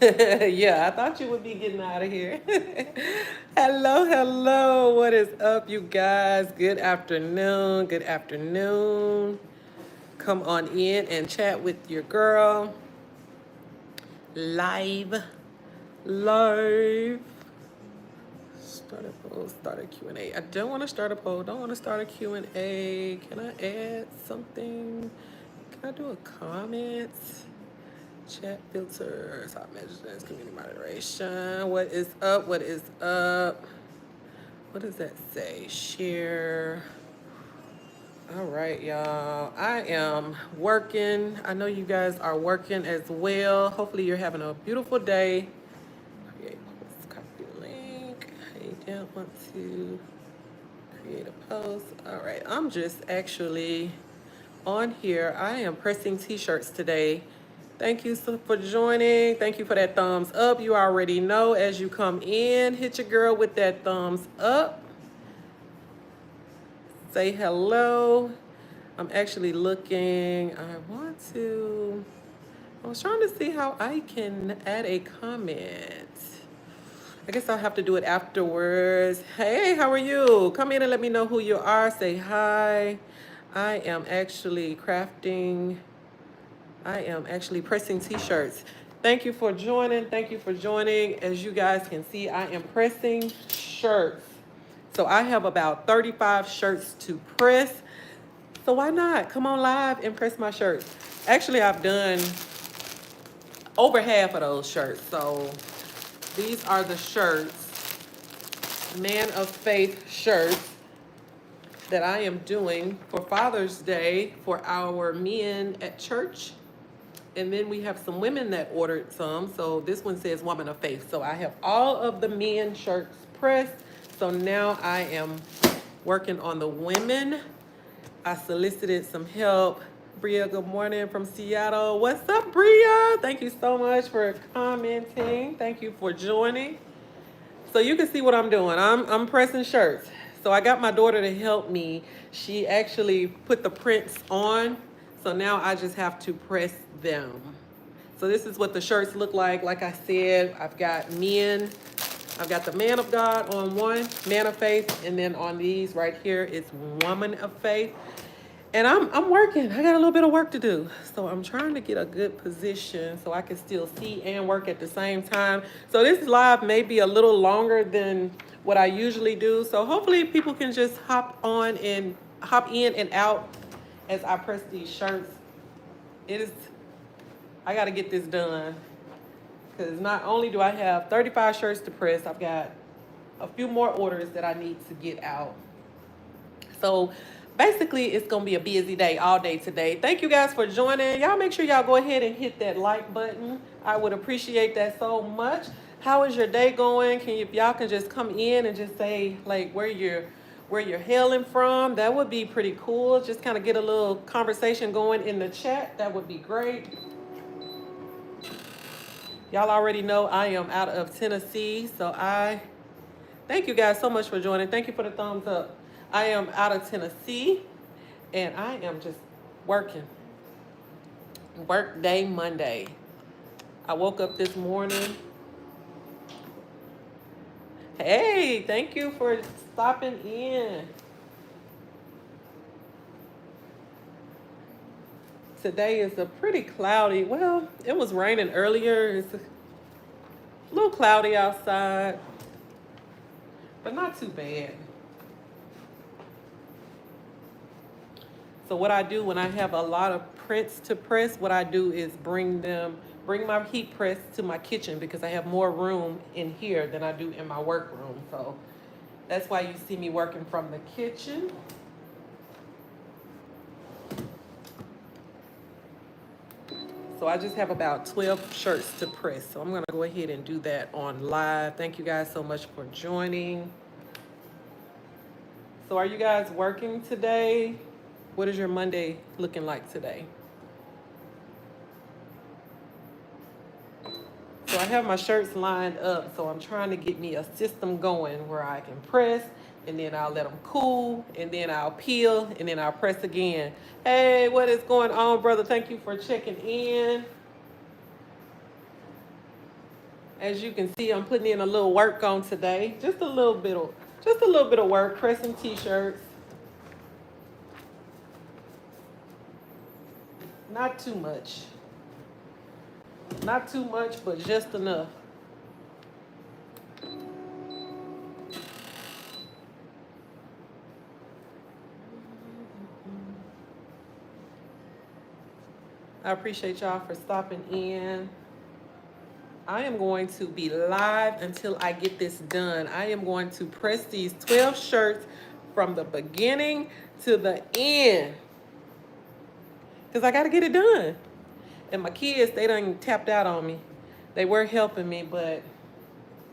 Yeah, I thought you would be getting out of here. Hello, hello. What is up, you guys? Good afternoon. Good afternoon. Come on in and chat with your girl. Live. Live. Start a poll, start a Q&A. I don't want to start a poll. Don't want to start a Q&A. Can I add something? Can I do a comment? Chat filters, hot messages, community moderation. What is up? What is up? What does that say? Share. All right, y'all. I am working. I know you guys are working as well. Hopefully, you're having a beautiful day. Create post, copy link. I don't want to create a post. All right, I'm just actually on here. I am pressing t-shirts today. Thank you for joining. Thank you for that thumbs up. You already know as you come in, hit your girl with that thumbs up. Say hello. I'm actually looking. I was trying to see how I can add a comment. I guess I'll have to do it afterwards. Hey, how are you? Come in and let me know who you are. Say hi. I am actually crafting. I am actually pressing t-shirts. Thank you for joining. Thank you for joining. As you guys can see, I am pressing shirts. So I have about 35 shirts to press. So why not come on live and press my shirts? Actually, I've done over half of those shirts. So these are the shirts, Man of Faith shirts that I am doing for Father's Day for our men at church. And then we have some women that ordered some. So this one says Woman of Faith. So I have all of the men shirts pressed. So now I am working on the women. I solicited some help. Bria, good morning from Seattle. What's up, Bria? Thank you so much for commenting. Thank you for joining. So you can see what I'm doing. I'm pressing shirts. So I got my daughter to help me. She actually put the prints on. So now I just have to press them. So this is what the shirts look like. Like I said, I've got men. I've got the Man of God on one, Man of Faith, and then on these right here, it's Woman of Faith. And I'm working. I got a little bit of work to do. So I'm trying to get a good position so I can still see and work at the same time. So this live may be a little longer than what I usually do. So hopefully people can just hop in and out as I press these shirts. I got to get this done because not only do I have 35 shirts to press, I've got a few more orders that I need to get out. So basically, it's going to be a busy day all day today. Thank you guys for joining. Y'all make sure y'all go ahead and hit that like button. I would appreciate that so much. How is your day going? If y'all can just come in and just say like where you're hailing from, that would be pretty cool. Just kind of get a little conversation going in the chat. That would be great. Y'all already know I am out of Tennessee, so I thank you guys so much for joining. Thank you for the thumbs up. I am out of Tennessee, and I am just working. Work day Monday. I woke up this morning. Hey, thank you for stopping in. Today is a pretty cloudy, well, it was raining earlier. It's a little cloudy outside, but not too bad. So what I do when I have a lot of prints to press, what I do is bring my heat press to my kitchen because I have more room in here than I do in my workroom. So that's why you see me working from the kitchen. So I just have about 12 shirts to press. So I'm gonna go ahead and do that on live. Thank you guys so much for joining. So are you guys working today? What is your Monday looking like today? So I have my shirts lined up. So I'm trying to get me a system going where I can press and then I'll let them cool and then I'll peel and then I'll press again. Hey, what is going on, brother? Thank you for checking in. As you can see, I'm putting in a little work on today. Just a little bit of work, pressing t-shirts. Not too much. Not too much, but just enough. I appreciate y'all for stopping in. I am going to be live until I get this done. I am going to press these 12 shirts from the beginning to the end because I got to get it done. And my kids, they done tapped out on me. They were helping me, but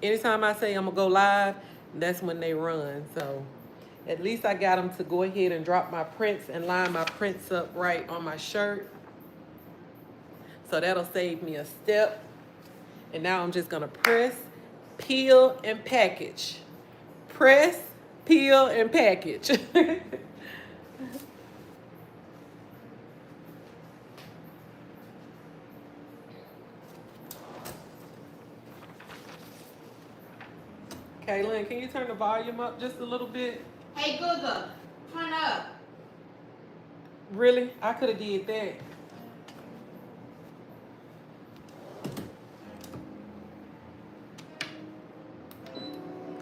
anytime I say I'm going to go live, that's when they run. So at least I got them to go ahead and drop my prints and line my prints up right on my shirt. So that'll save me a step. And now I'm just gonna press, peel, and package. Press, peel, and package. Kaylin, can you turn the volume up just a little bit? Hey Google, turn up. Really? I could have did that.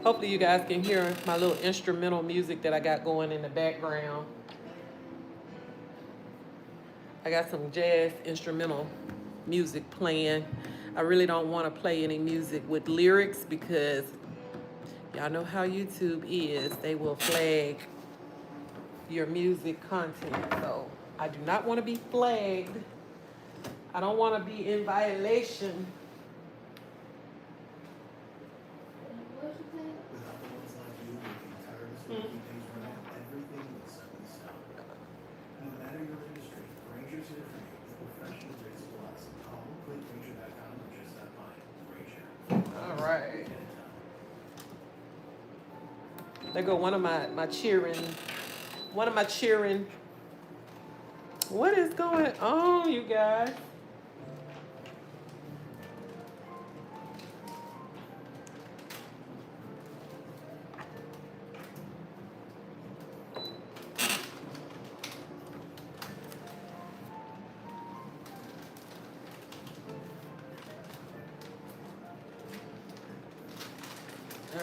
Hopefully you guys can hear my little instrumental music that I got going in the background. I got some jazz instrumental music playing. I really don't want to play any music with lyrics because y'all know how YouTube is. They will flag your music content. So I do not want to be flagged. I don't want to be in violation. What'd you say? Without the ones like you working tirelessly to keep things running, everything would suddenly stop. No matter your industry, Granger's here for you with professional grade supplies. Call clickgranger.com or just stop by. Granger. All right. Get it done. There go one of my cheering. What is going on, you guys?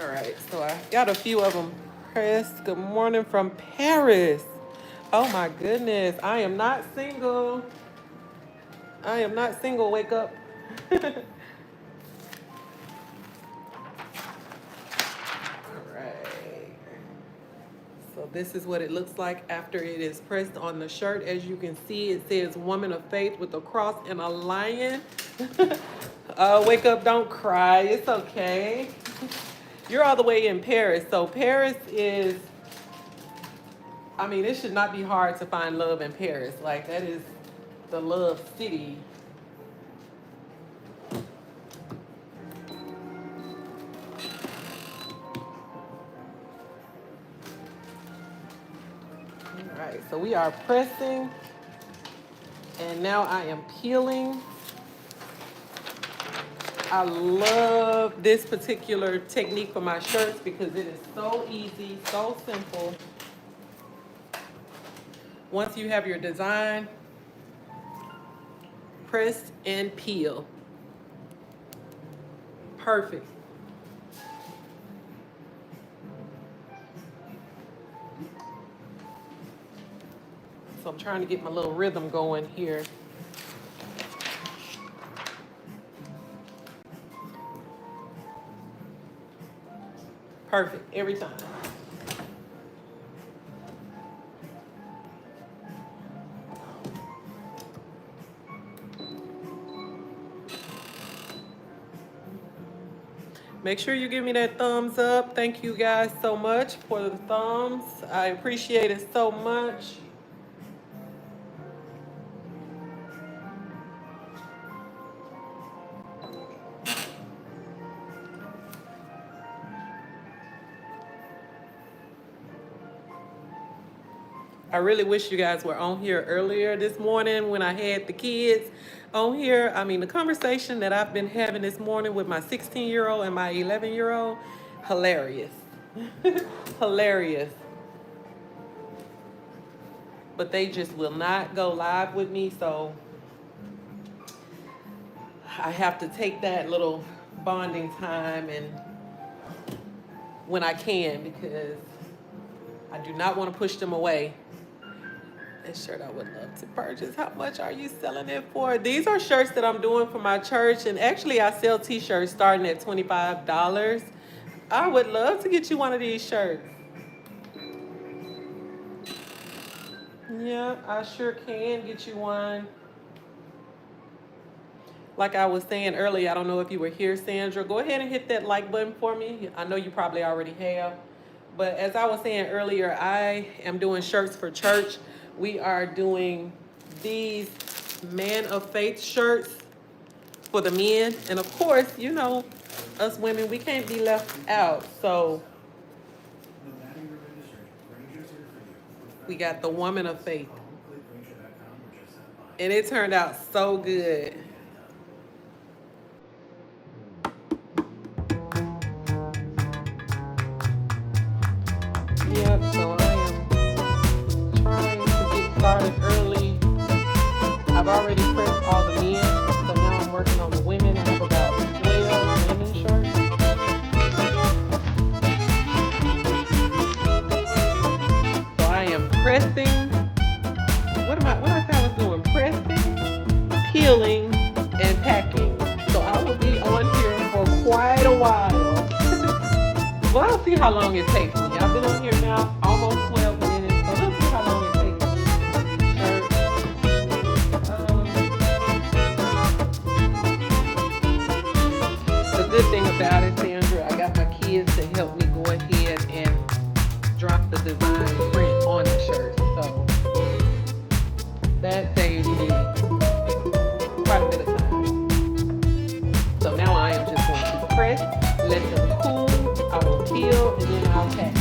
All right, so I got a few of them pressed. Good morning from Paris. Oh my goodness, I am not single. I am not single, wake up. All right. So this is what it looks like after it is pressed on the shirt. As you can see, it says woman of faith with a cross and a lion. Wake up, don't cry, it's okay. You're all the way in Paris. So Paris is, I mean, it should not be hard to find love in Paris. Like, that is the love city. All right, so we are pressing, and now I am peeling. I love this particular technique for my shirts because it is so easy, so simple. Once you have your design, press and peel. Perfect. So I'm trying to get my little rhythm going here. Perfect, every time. Make sure you give me that thumbs up. Thank you guys so much for the thumbs. I appreciate it so much. I really wish you guys were on here earlier this morning when I had the kids on here. I mean, the conversation that I've been having this morning with my 16-year-old and my 11-year-old, hilarious. Hilarious. But they just will not go live with me, so I have to take that little bonding time and when I can, because I do not want to push them away. That shirt I would love to purchase. How much are you selling it for? These are shirts that I'm doing for my church, and actually I sell t-shirts starting at $25. I would love to get you one of these shirts. Yeah, I sure can get you one. Like I was saying earlier, I don't know if you were here, Sandra. Go ahead and hit that like button for me. I know you probably already have. But as I was saying earlier, I am doing shirts for church. We are doing these Man of Faith shirts for the men. And of course, you know, us women, we can't be left out. So No matter your industry, Granger's here for you. we got the Woman of Faith. Call, click Granger.com or just send by. And it turned out so good. Yep, so I am trying to get started early. I've already pressed all the men, so now I'm working on the women. I have about 12 women shirts. So I am pressing. What I say I was doing? Pressing, peeling, and packing. So I will be on here for quite a while. Well, I'll see how long it takes me. I've been on here now almost 12 minutes, so let's see how long it takes me. The good thing about it, Sandra, I got my kids to help me go ahead and drop the design print on the shirt. So that saves me quite a bit of time. So now I am just going to press, let them cool. I will peel and then I'll pack.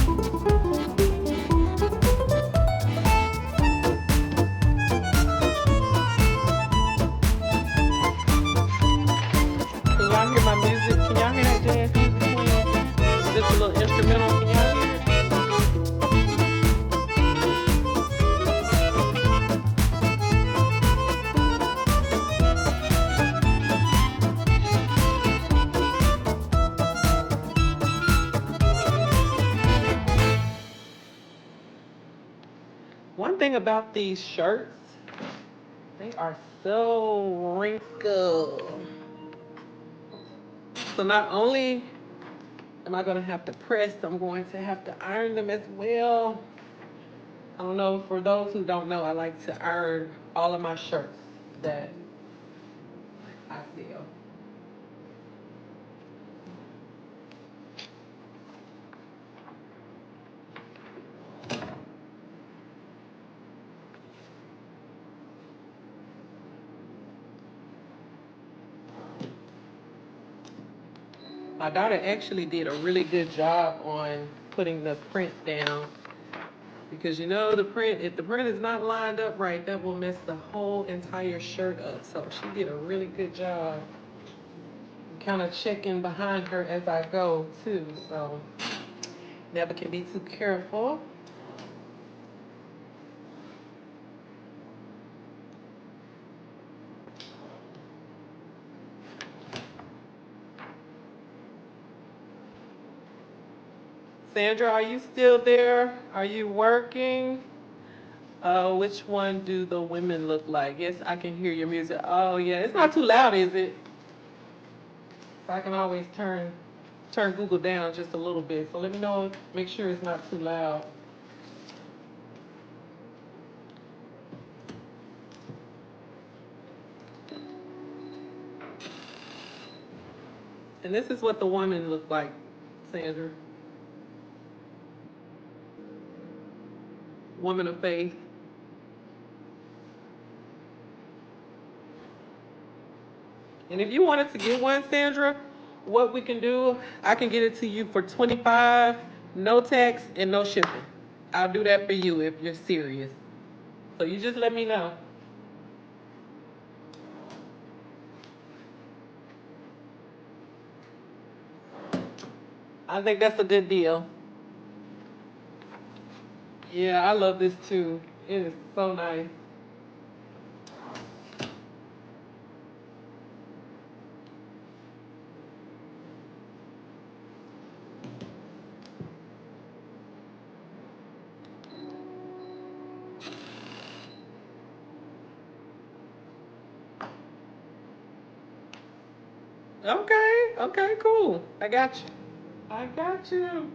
Can y'all hear my music? Can y'all hear that jazz music playing? Just a little instrumental. Can y'all hear it? One thing about these shirts, they are so wrinkled. So not only am I going to have to press, I'm going to have to iron them as well. I don't know, for those who don't know, I like to iron all of my shirts that I sell. My daughter actually did a really good job on putting the print down, because you know the print, if the print is not lined up right, that will mess the whole entire shirt up. So she did a really good job. Kind of checking behind her as I go too, so never can be too careful. Sandra, are you still there? Are you working? Which one do the women look like? Yes, I can hear your music. Oh yeah, it's not too loud, is it? So I can always turn Google down just a little bit. So let me know, make sure it's not too loud. And this is what the woman looked like, Sandra. Woman of faith. And if you wanted to get one, Sandra, what we can do, I can get it to you for $25, no tax and no shipping. I'll do that for you if you're serious. So you just let me know. I think that's a good deal. Yeah, I love this too. It is so nice. Okay, okay, cool. I got you. I got you.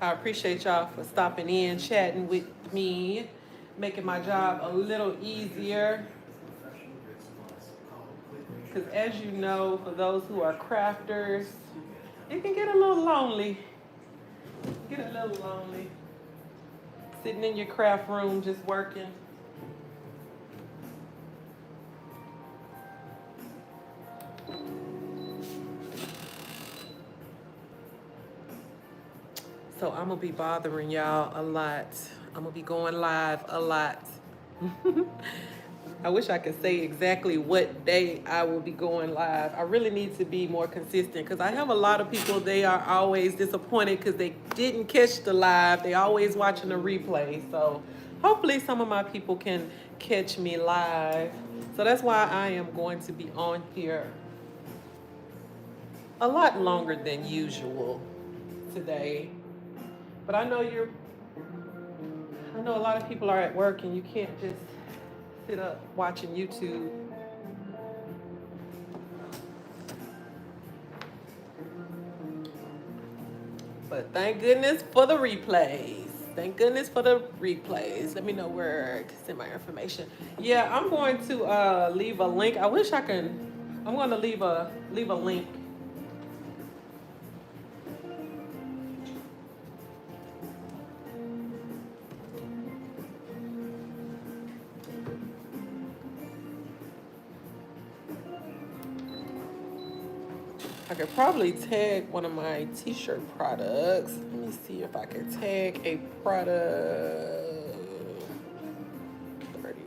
I appreciate y'all for stopping in, chatting with me, making my job a little easier. Because as you know, for those who are crafters, it can get a little lonely. Get a little lonely. Sitting in your craft room just working. So I'm gonna be bothering y'all a lot. I'm gonna be going live a lot. I wish I could say exactly what day I will be going live. I really need to be more consistent because I have a lot of people, they are always disappointed because they didn't catch the live. They always watching the replay. So hopefully some of my people can catch me live. So that's why I am going to be on here a lot longer than usual today. But I know a lot of people are at work and you can't just sit up watching YouTube. But thank goodness for the replays. Thank goodness for the replays. Let me know where to send my information. Yeah, I'm going to leave a link. I wish I can. I'm going to leave a link. I could probably tag one of my t-shirt products. Let me see if I can tag a product. 30,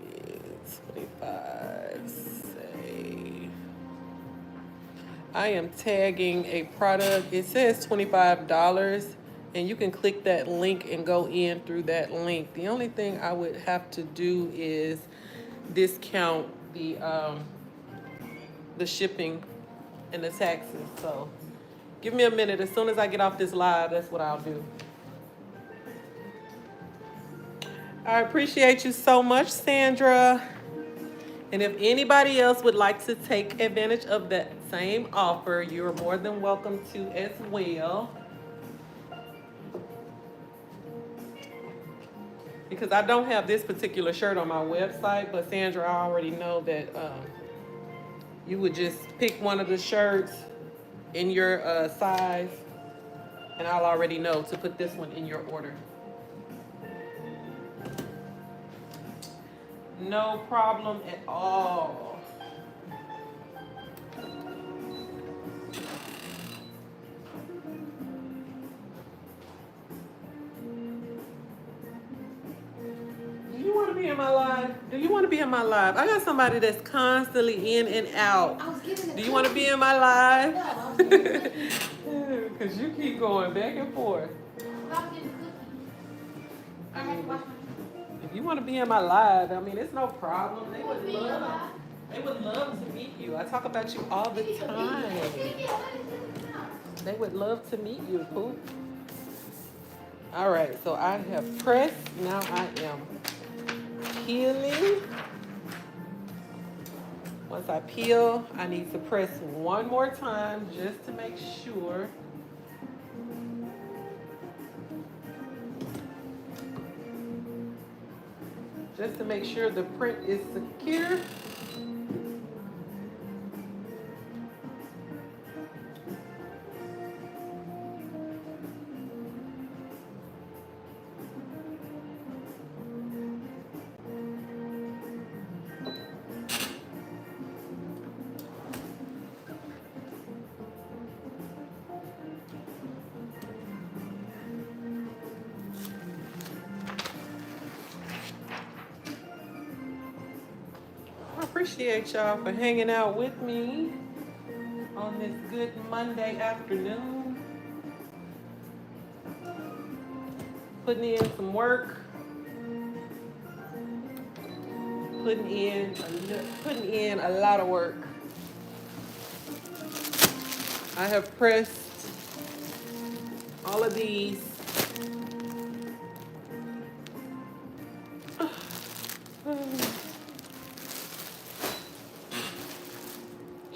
25, say. I am tagging a product. It says $25 and you can click that link and go in through that link. The only thing I would have to do is discount the shipping and the taxes. So give me a minute. As soon as I get off this live, that's what I'll do. I appreciate you so much, Sandra. And if anybody else would like to take advantage of that same offer, you're more than welcome to as well. Because I don't have this particular shirt on my website, but Sandra, I already know that you would just pick one of the shirts in your size, and I'll already know to put this one in your order. No problem at all. Do you want to be in my live? Do you want to be in my live? I got somebody that's constantly in and out. I was getting Do you want to be in my live? No, I was getting a cookie. Because you keep going back and forth. I was getting a cookie. I had to wash my If you want to be in my live, I mean, it's no problem. You want to be in your live? They would love to meet you. I talk about you all the time. They would love to meet you, Poop. All right, so I have pressed. Now I am peeling. Once I peel, I need to press one more time just to make sure. Just to make sure the print is secure. appreciate y'all for hanging out with me on this good Monday afternoon. Putting in some work, putting in a lot of work. I have pressed all of these.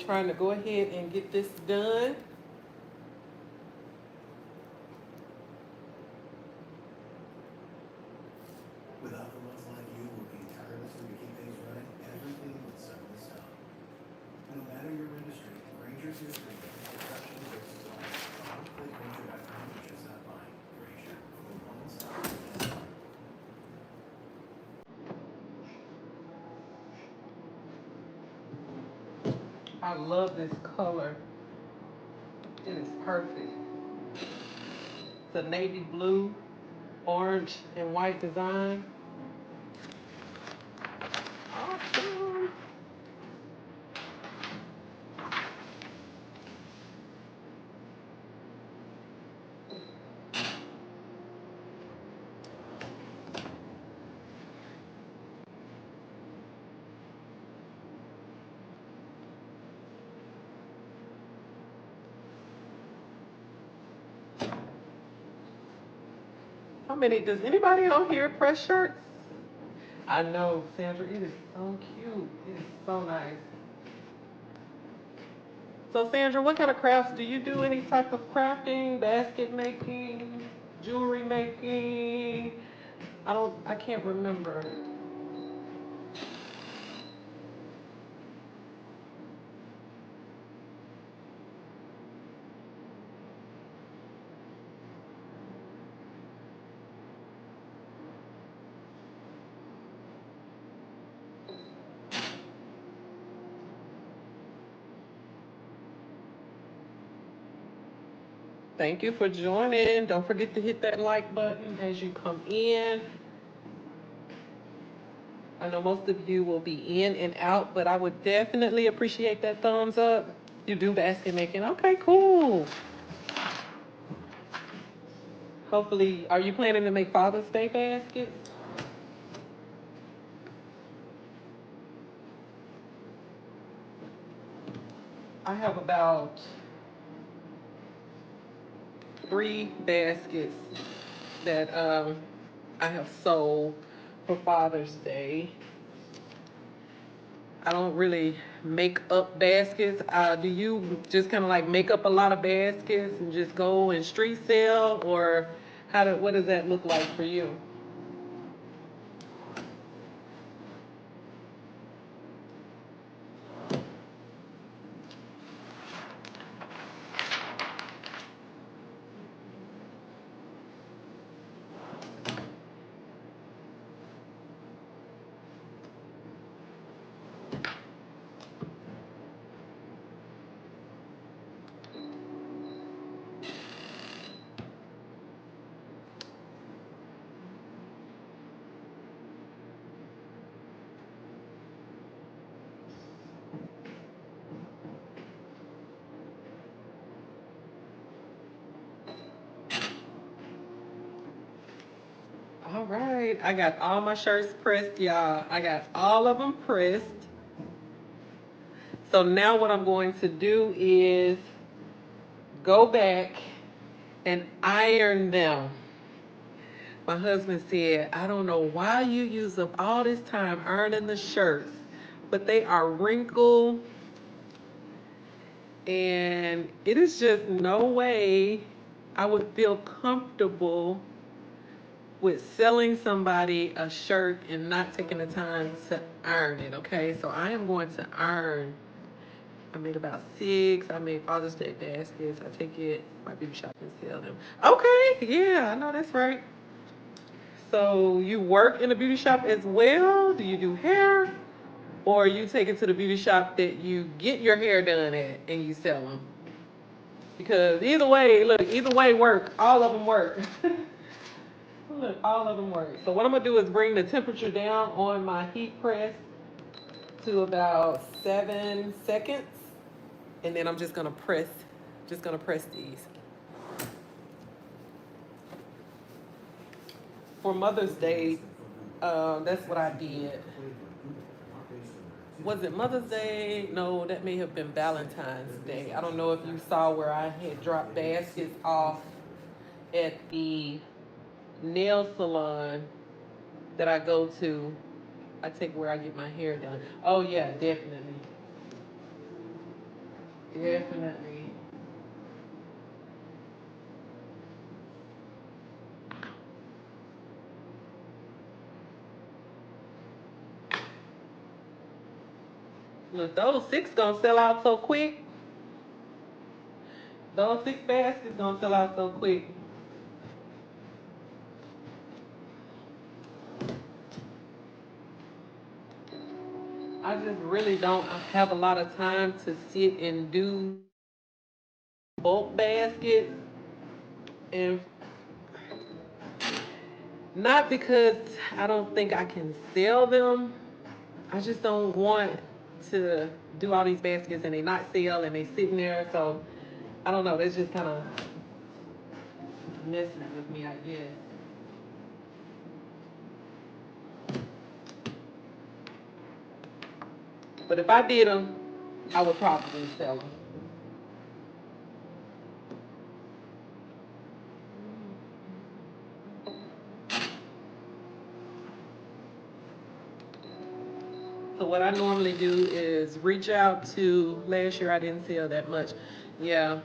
Trying to go ahead and get this done. Without the ones like you working tirelessly to keep things running, everything would suddenly stop. No matter your industry, Granger's here for you. Professional great supplies. Click Granger.com and just stop by. Granger, for one stop. I love this color. It is perfect. It's a navy blue, orange, and white design. Awesome. Does anybody on here press shirts? I know, Sandra, it is so cute. It is so nice. So Sandra, what kind of crafts do you do? Any type of crafting, basket making, jewelry making? I can't remember. Thank you for joining. Don't forget to hit that like button as you come in. I know most of you will be in and out, but I would definitely appreciate that thumbs up. You do basket making. Okay, cool. Hopefully, are you planning to make Father's Day baskets? I have about 3 baskets that I have sold for Father's Day. I don't really make up baskets. Do you just kind of like make up a lot of baskets and just go and street sell, or what does that look like for you? All right, I got all my shirts pressed, y'all. I got all of them pressed. So now what I'm going to do is go back and iron them. My husband said, I don't know why you use up all this time ironing the shirts, but they are wrinkled, and it is just no way I would feel comfortable with selling somebody a shirt and not taking the time to iron it, okay? So I am going to iron. I made about 6. I made Father's Day baskets. I take it to my beauty shop and sell them. Okay, yeah, I know that's right. So you work in a beauty shop as well? Do you do hair? Or you take it to the beauty shop that you get your hair done at and you sell them? Because either way, look, either way work. All of them work. Look, all of them work. So what I'm going to do is bring the temperature down on my heat press. to about 7 seconds, and then I'm just gonna press these. For Mother's Day, that's what I did. Was it Mother's Day? No, that may have been Valentine's Day. I don't know if you saw where I had dropped baskets off at the nail salon that I go to. I take where I get my hair done. Oh yeah, definitely. Definitely. Look, those six gonna sell out so quick. Those six baskets gonna sell out so quick. I just really don't have a lot of time to sit and do bulk baskets, and not because I don't think I can sell them. I just don't want to do all these baskets and they not sell and they sitting there. So I don't know. That's just kind of messing with me, I guess. But if I did them, I would probably sell them. So what I normally do is reach out to, last year I didn't sell that much. Yeah.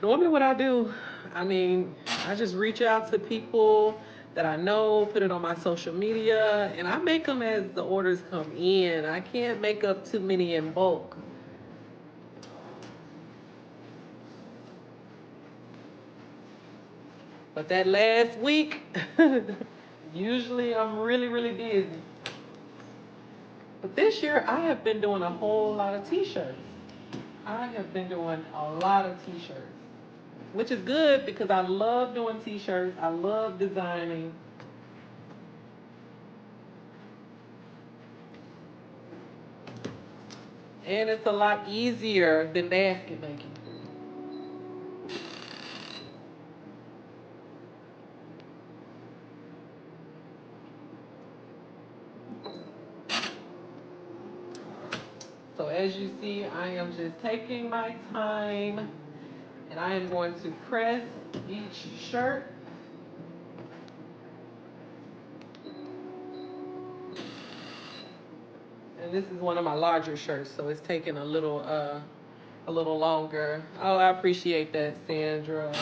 Normally what I do, I mean, I just reach out to people that I know, put it on my social media, and I make them as the orders come in. I can't make up too many in bulk. But that last week, usually I'm really, really busy. But this year I have been doing a whole lot of t-shirts. I have been doing a lot of t-shirts, which is good because I love doing t-shirts. I love designing. And it's a lot easier than basket making. So as you see, I am just taking my time and I am going to press each shirt. And this is one of my larger shirts, so it's taking a little longer. Oh, I appreciate that, Sandra.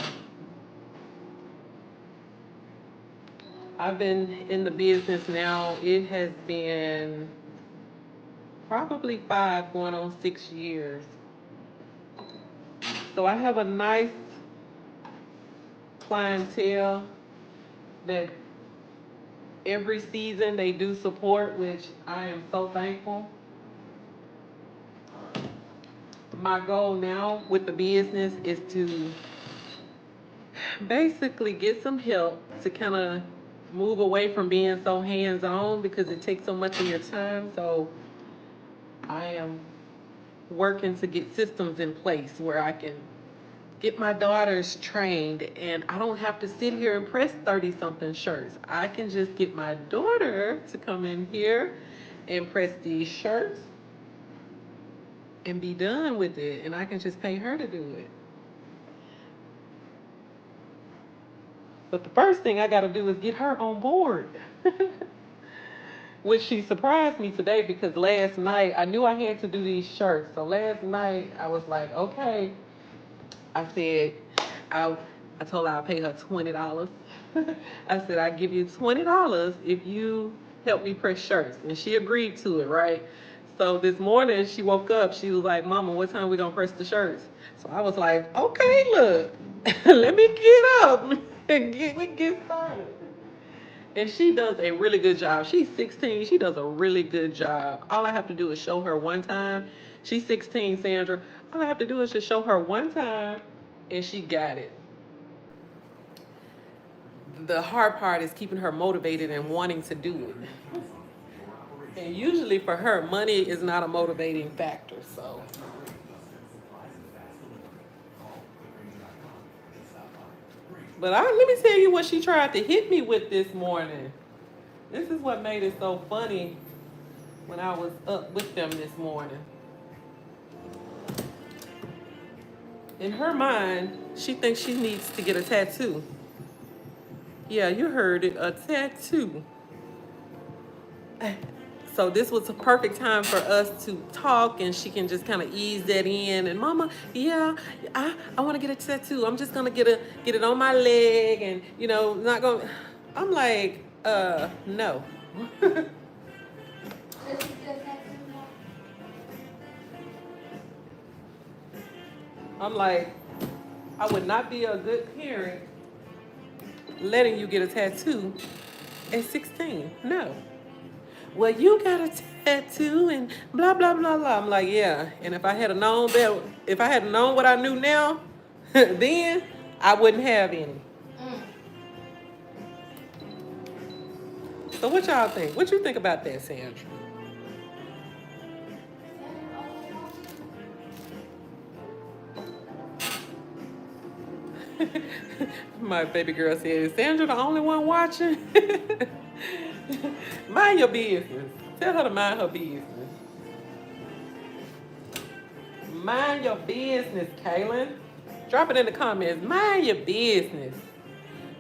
I've been in the business now. It has been probably 5 going on 6 years. So I have a nice clientele that every season they do support, which I am so thankful. My goal now with the business is to basically get some help to kind of move away from being so hands-on because it takes so much of your time. So I am working to get systems in place where I can get my daughters trained and I don't have to sit here and press 30 something shirts. I can just get my daughter to come in here and press these shirts and be done with it, and I can just pay her to do it. But the first thing I got to do is get her on board. Which she surprised me today because last night I knew I had to do these shirts. So last night I was like, okay. I said, I, I told her I'll pay her $20. I said, I give you $20 if you help me press shirts. And she agreed to it, right? So this morning she woke up, she was like, Mama, what time we gonna press the shirts? So I was like, okay, look, let me get up and get started. And she does a really good job. She's 16. She does a really good job. All I have to do is show her one time. She's 16, Sandra. All I have to do is just show her one time, and she got it. The hard part is keeping her motivated and wanting to do it. And usually for her, money is not a motivating factor, so. But let me tell you what she tried to hit me with this morning. This is what made it so funny when I was up with them this morning. In her mind, she thinks she needs to get a tattoo. Yeah, you heard it, a tattoo. So this was a perfect time for us to talk, and she can just kind of ease that in. And Mama, yeah, I want to get a tattoo. I'm just gonna get it on my leg, and not gonna. I'm like, no. I'm like, I would not be a good parent letting you get a tattoo at 16. No. Well, you got a tattoo and blah blah blah blah. I'm like, yeah. And if I had known better, if I had known what I knew now, then I wouldn't have any. So what y'all think? What you think about that, Sandra? My baby girl said, is Sandra the only one watching? Mind your business. Tell her to mind her business. Mind your business, Kaylin. Drop it in the comments. Mind your business.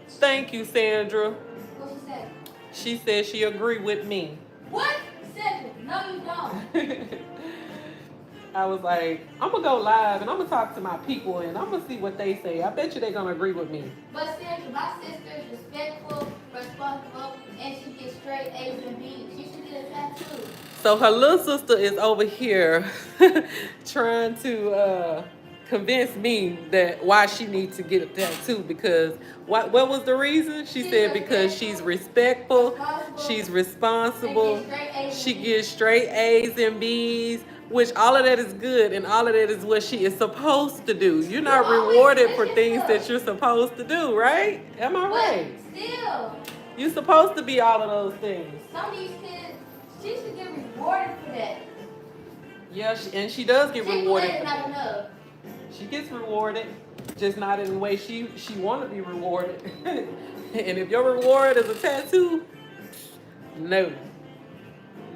Thank you, Sandra. What she said? She said she agreed with me. What? Sandra, no you don't. I was like, I'm going to go live and I'm going to talk to my people and I'm going to see what they say. I bet you they're going to agree with me. But Sandra, my sister is respectful, responsible, and she gets straight A's and B's. She should get a tattoo. So her little sister is over here trying to convince me that why she needs to get a tattoo, because what was the reason? She said because she's respectful, she's responsible, she gets straight A's and B's, which all of that is good and all of that is what she is supposed to do. You're not rewarded for things that you're supposed to do, right? Am I right? Still, You're supposed to be all of those things. some of these kids, she should get rewarded for that. Yeah, and she does get rewarded. Chick-fil-A is not enough. She gets rewarded, just not in the way she want to be rewarded. And if your reward is a tattoo, no,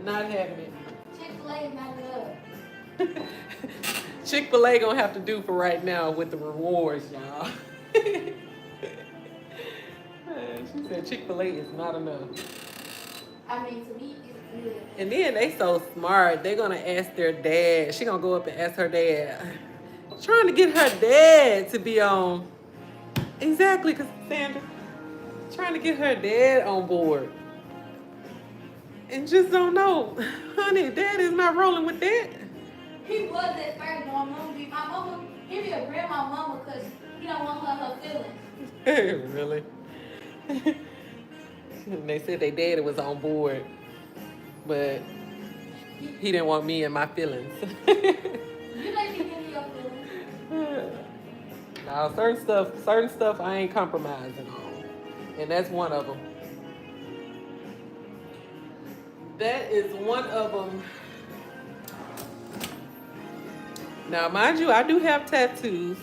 not having it. Chick-fil-A is not enough. Chick-fil-A gonna have to do for right now with the rewards, y'all. She said Chick-fil-A is not enough. I mean, to me, it's good. And then they so smart, they're gonna ask their dad. She gonna go up and ask her dad. Trying to get her dad to be on. Exactly, because Sandra, trying to get her dad on board. And just don't know. Honey, dad is not rolling with that. He was at first, my mama, he be a grandma mama because he don't want her feelings. Really? And they said their daddy was on board, but he didn't want me and my feelings. You let me give me your feelings. Now, certain stuff I ain't compromising on, and that's one of them. That is one of them. Now, mind you, I do have tattoos.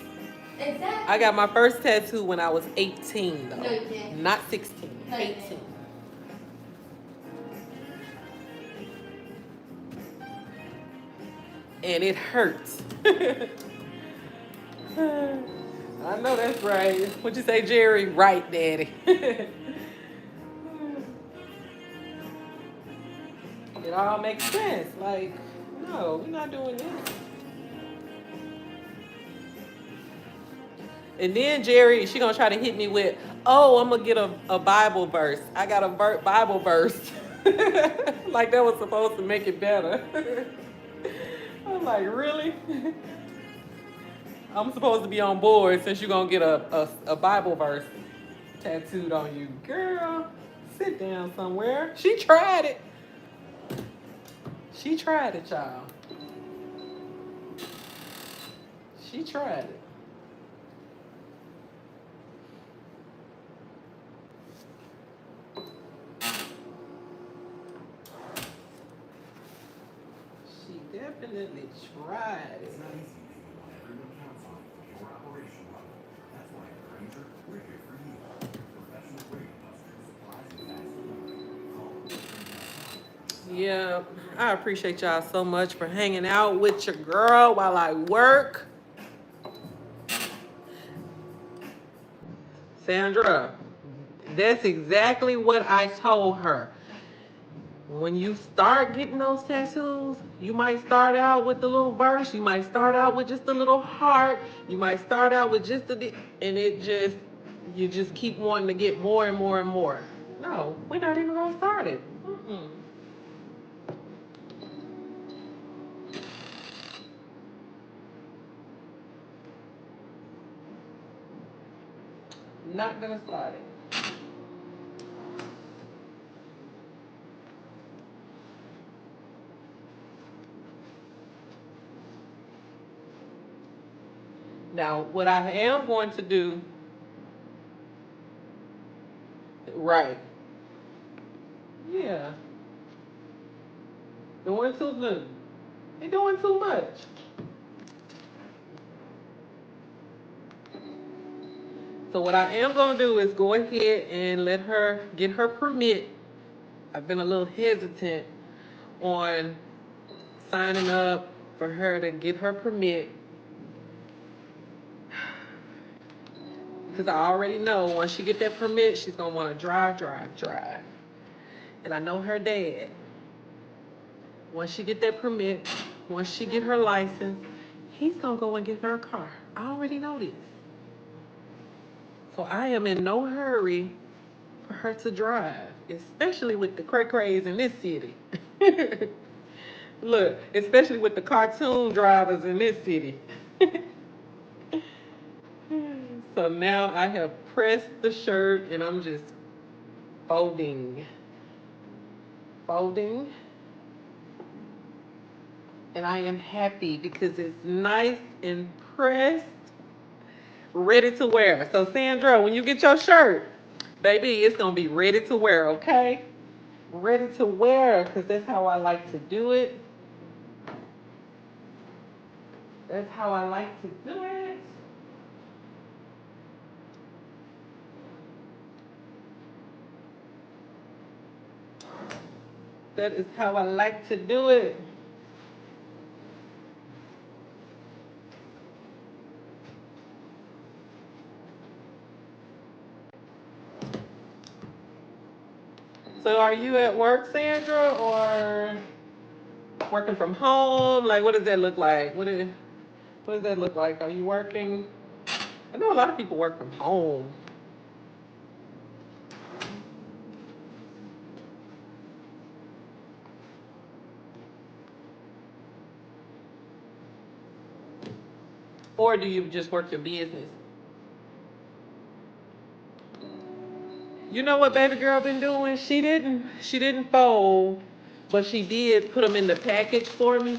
Exactly. I got my first tattoo when I was 18, though. No, you didn't. Not 16, No, you 18. didn't. And it hurts. I know that's right. What'd you say, Jerry? Right, Daddy. It all makes sense. Like, no, we're not doing this. And then Jerry, she gonna try to hit me with, oh, I'm gonna get a Bible verse. I got a Bible verse. Like that was supposed to make it better. I'm like, really? I'm supposed to be on board since you're gonna get a Bible verse tattooed on you. Girl, sit down somewhere. She tried it. She tried it, y'all. She tried it. definitely tried it. It's not easy being the one everyone counts on for your operation level. That's why at Granger, we're here for you. Professional grade industrial supplies and fast delivery. Call Granger.com. Yeah, I appreciate y'all so much for hanging out with your girl while I work. Sandra, that's exactly what I told her. When you start getting those tattoos, you might start out with the little verse, you might start out with just a little heart, you might start out with just and you just keep wanting to get more and more and more. No, we're not even gonna start it. Mm-mm. Not gonna start it. Now, what I am going to do, right? Yeah, doing too good. They doing too much. So what I am gonna do is go ahead and let her get her permit. I've been a little hesitant on signing up for her to get her permit because I already know once she get that permit, she's gonna want to drive. And I know her dad. Once she get that permit, once she get her license, he's gonna go and get her a car. I already know this. So I am in no hurry for her to drive, especially with the craze in this city. Look, especially with the cartoon drivers in this city. So now I have pressed the shirt and I'm just folding. Folding. And I am happy because it's nice and pressed, ready to wear. So Sandra, when you get your shirt, baby, it's gonna be ready to wear, okay? Ready to wear, because that's how I like to do it. That's how I like to do it. That is how I like to do it. So are you at work, Sandra, or working from home? Like, what does that look like? What does that look like? Are you working? I know a lot of people work from home. Or do you just work your business? You know what baby girl been doing? She didn't fold, but she did put them in the package for me.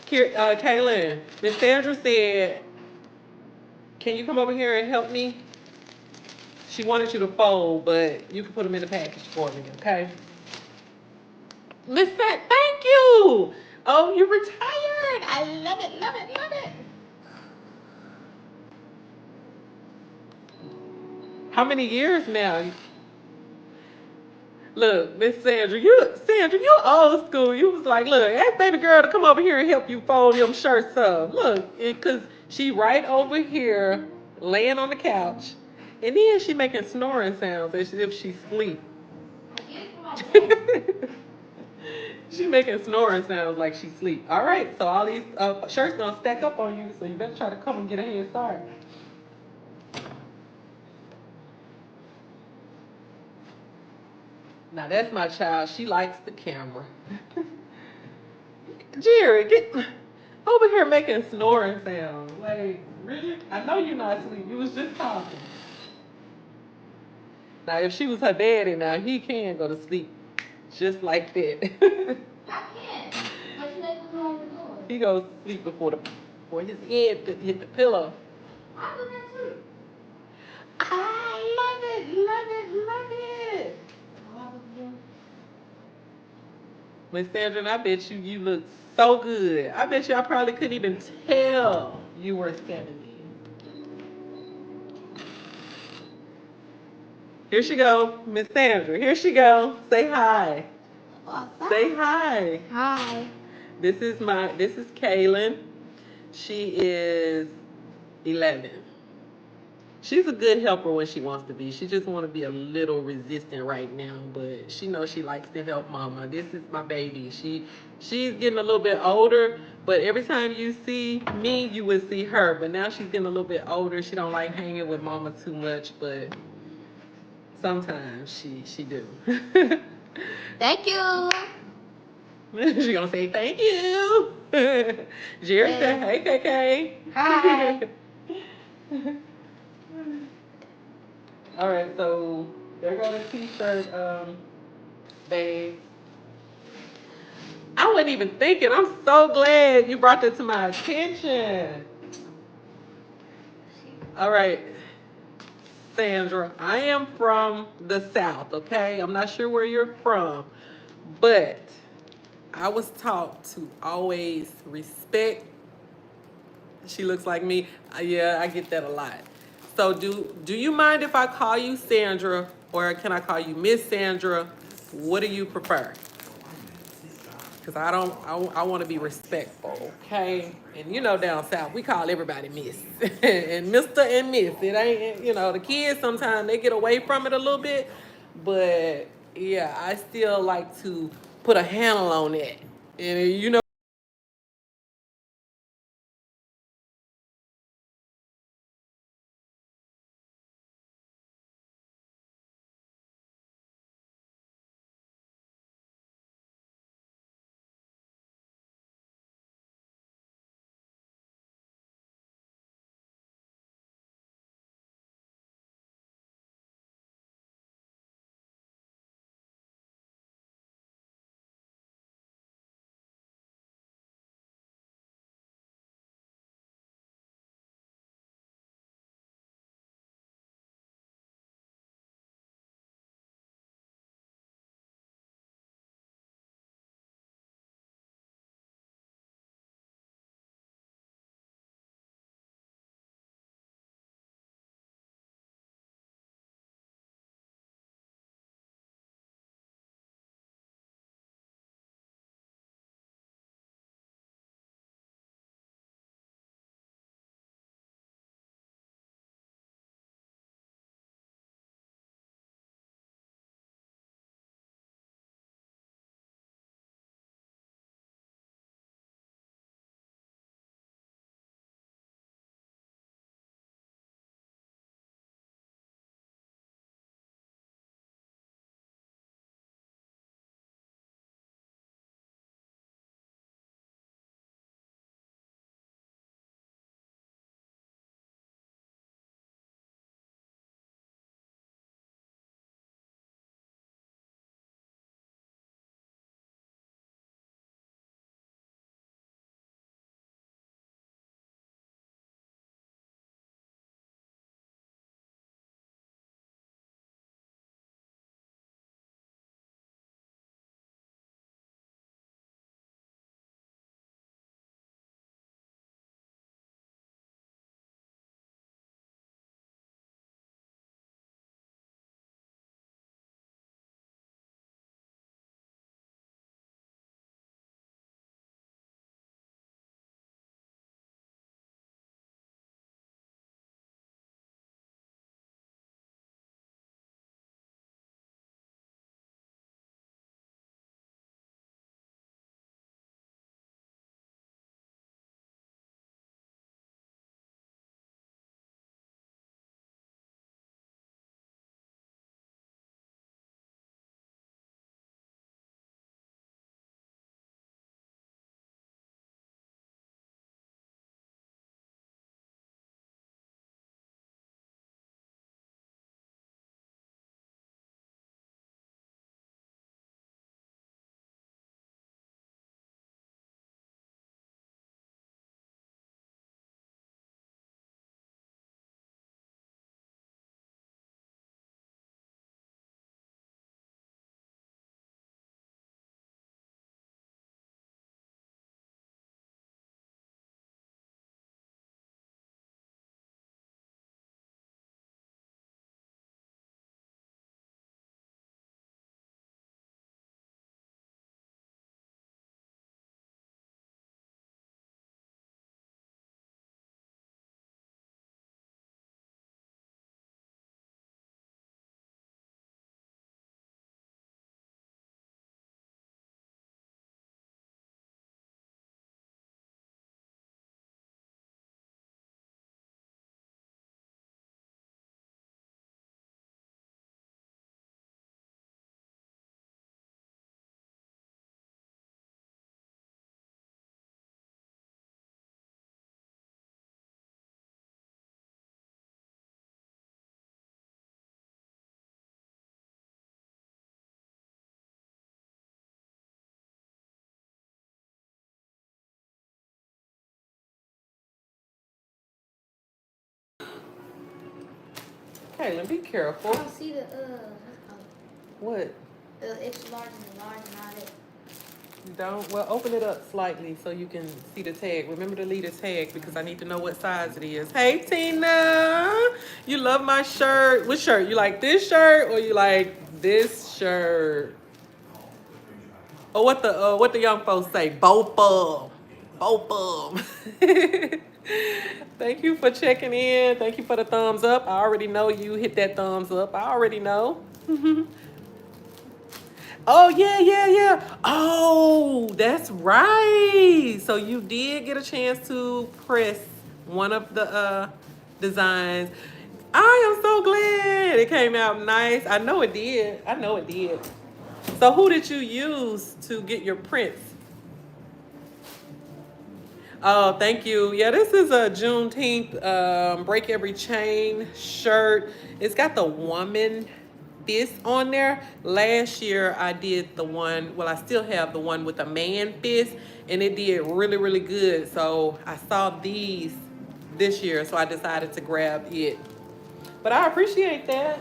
Kaylin, Miss Sandra said, can you come over here and help me? She wanted you to fold, but you can put them in the package for me, okay? Miss Fat, thank you. Oh, you retired. I love it, love it, love it. How many years now? Look, Sandra, you old school. You was like, look, ask baby girl to come over here and help you fold them shirts up. Look, cause she right over here laying on the couch, and then she making snoring sounds as if she's asleep. I get it from my dad. She making snoring sounds like she's asleep. All right, so all these shirts gonna stack up on you, so you better try to come and get a head start. Now that's my child. She likes the camera. Jerry, get over here making snoring sounds. Like, really? I know you're not asleep. You was just talking. Now, if she was her daddy, now he can go to sleep just like that. I can't. But you make me want to do it. He goes to sleep before his head hit the pillow. I do that too. I love it, love it, love it. Miss Sandra, I bet you look so good. I bet you I probably couldn't even tell you were 70. Here she go, Miss Sandra. Here she go. Say hi. Say hi. Hi. This is Kaylin. She is 11. She's a good helper when she wants to be. She just want to be a little resistant right now, but she knows she likes to help mama. This is my baby. She's getting a little bit older, but every time you see me, you would see her. But now she's getting a little bit older. She don't like hanging with mama too much, but sometimes she do. Thank you. She gonna say thank you. Jerry said, "Hey, KK." Hi. All right, so there go the t-shirt, babe. I wasn't even thinking. I'm so glad you brought that to my attention. All right, Sandra, I am from the South, okay? I'm not sure where you're from, but I was taught to always respect. She looks like me. Yeah, I get that a lot. So do you mind if I call you Sandra, or can I call you Miss Sandra? What do you prefer? Because I want to be respectful, okay? And you know down south, we call everybody Miss. And Mr. and Miss. It ain't, the kids sometimes they get away from it a little bit. But yeah, I still like to put a handle on it. And Kaylin, be careful. I see the what's called What? the extra large and the large and all that. Don't, well, open it up slightly so you can see the tag. Remember to leave the tag because I need to know what size it is. Hey, Tina. You love my shirt. What shirt? You like this shirt or you like this shirt? Or what the young folks say? Both of them. Both of them. Thank you for checking in. Thank you for the thumbs up. I already know you hit that thumbs up. I already know. Oh, yeah. Oh, that's right. So you did get a chance to press one of the designs. I am so glad it came out nice. I know it did. So who did you use to get your prints? Oh, thank you. Yeah, this is a Juneteenth Break Every Chain shirt. It's got the woman fist on there. Last year I did the one, well, I still have the one with the man fist, and it did really, really good. So I saw these this year, so I decided to grab it. But I appreciate that.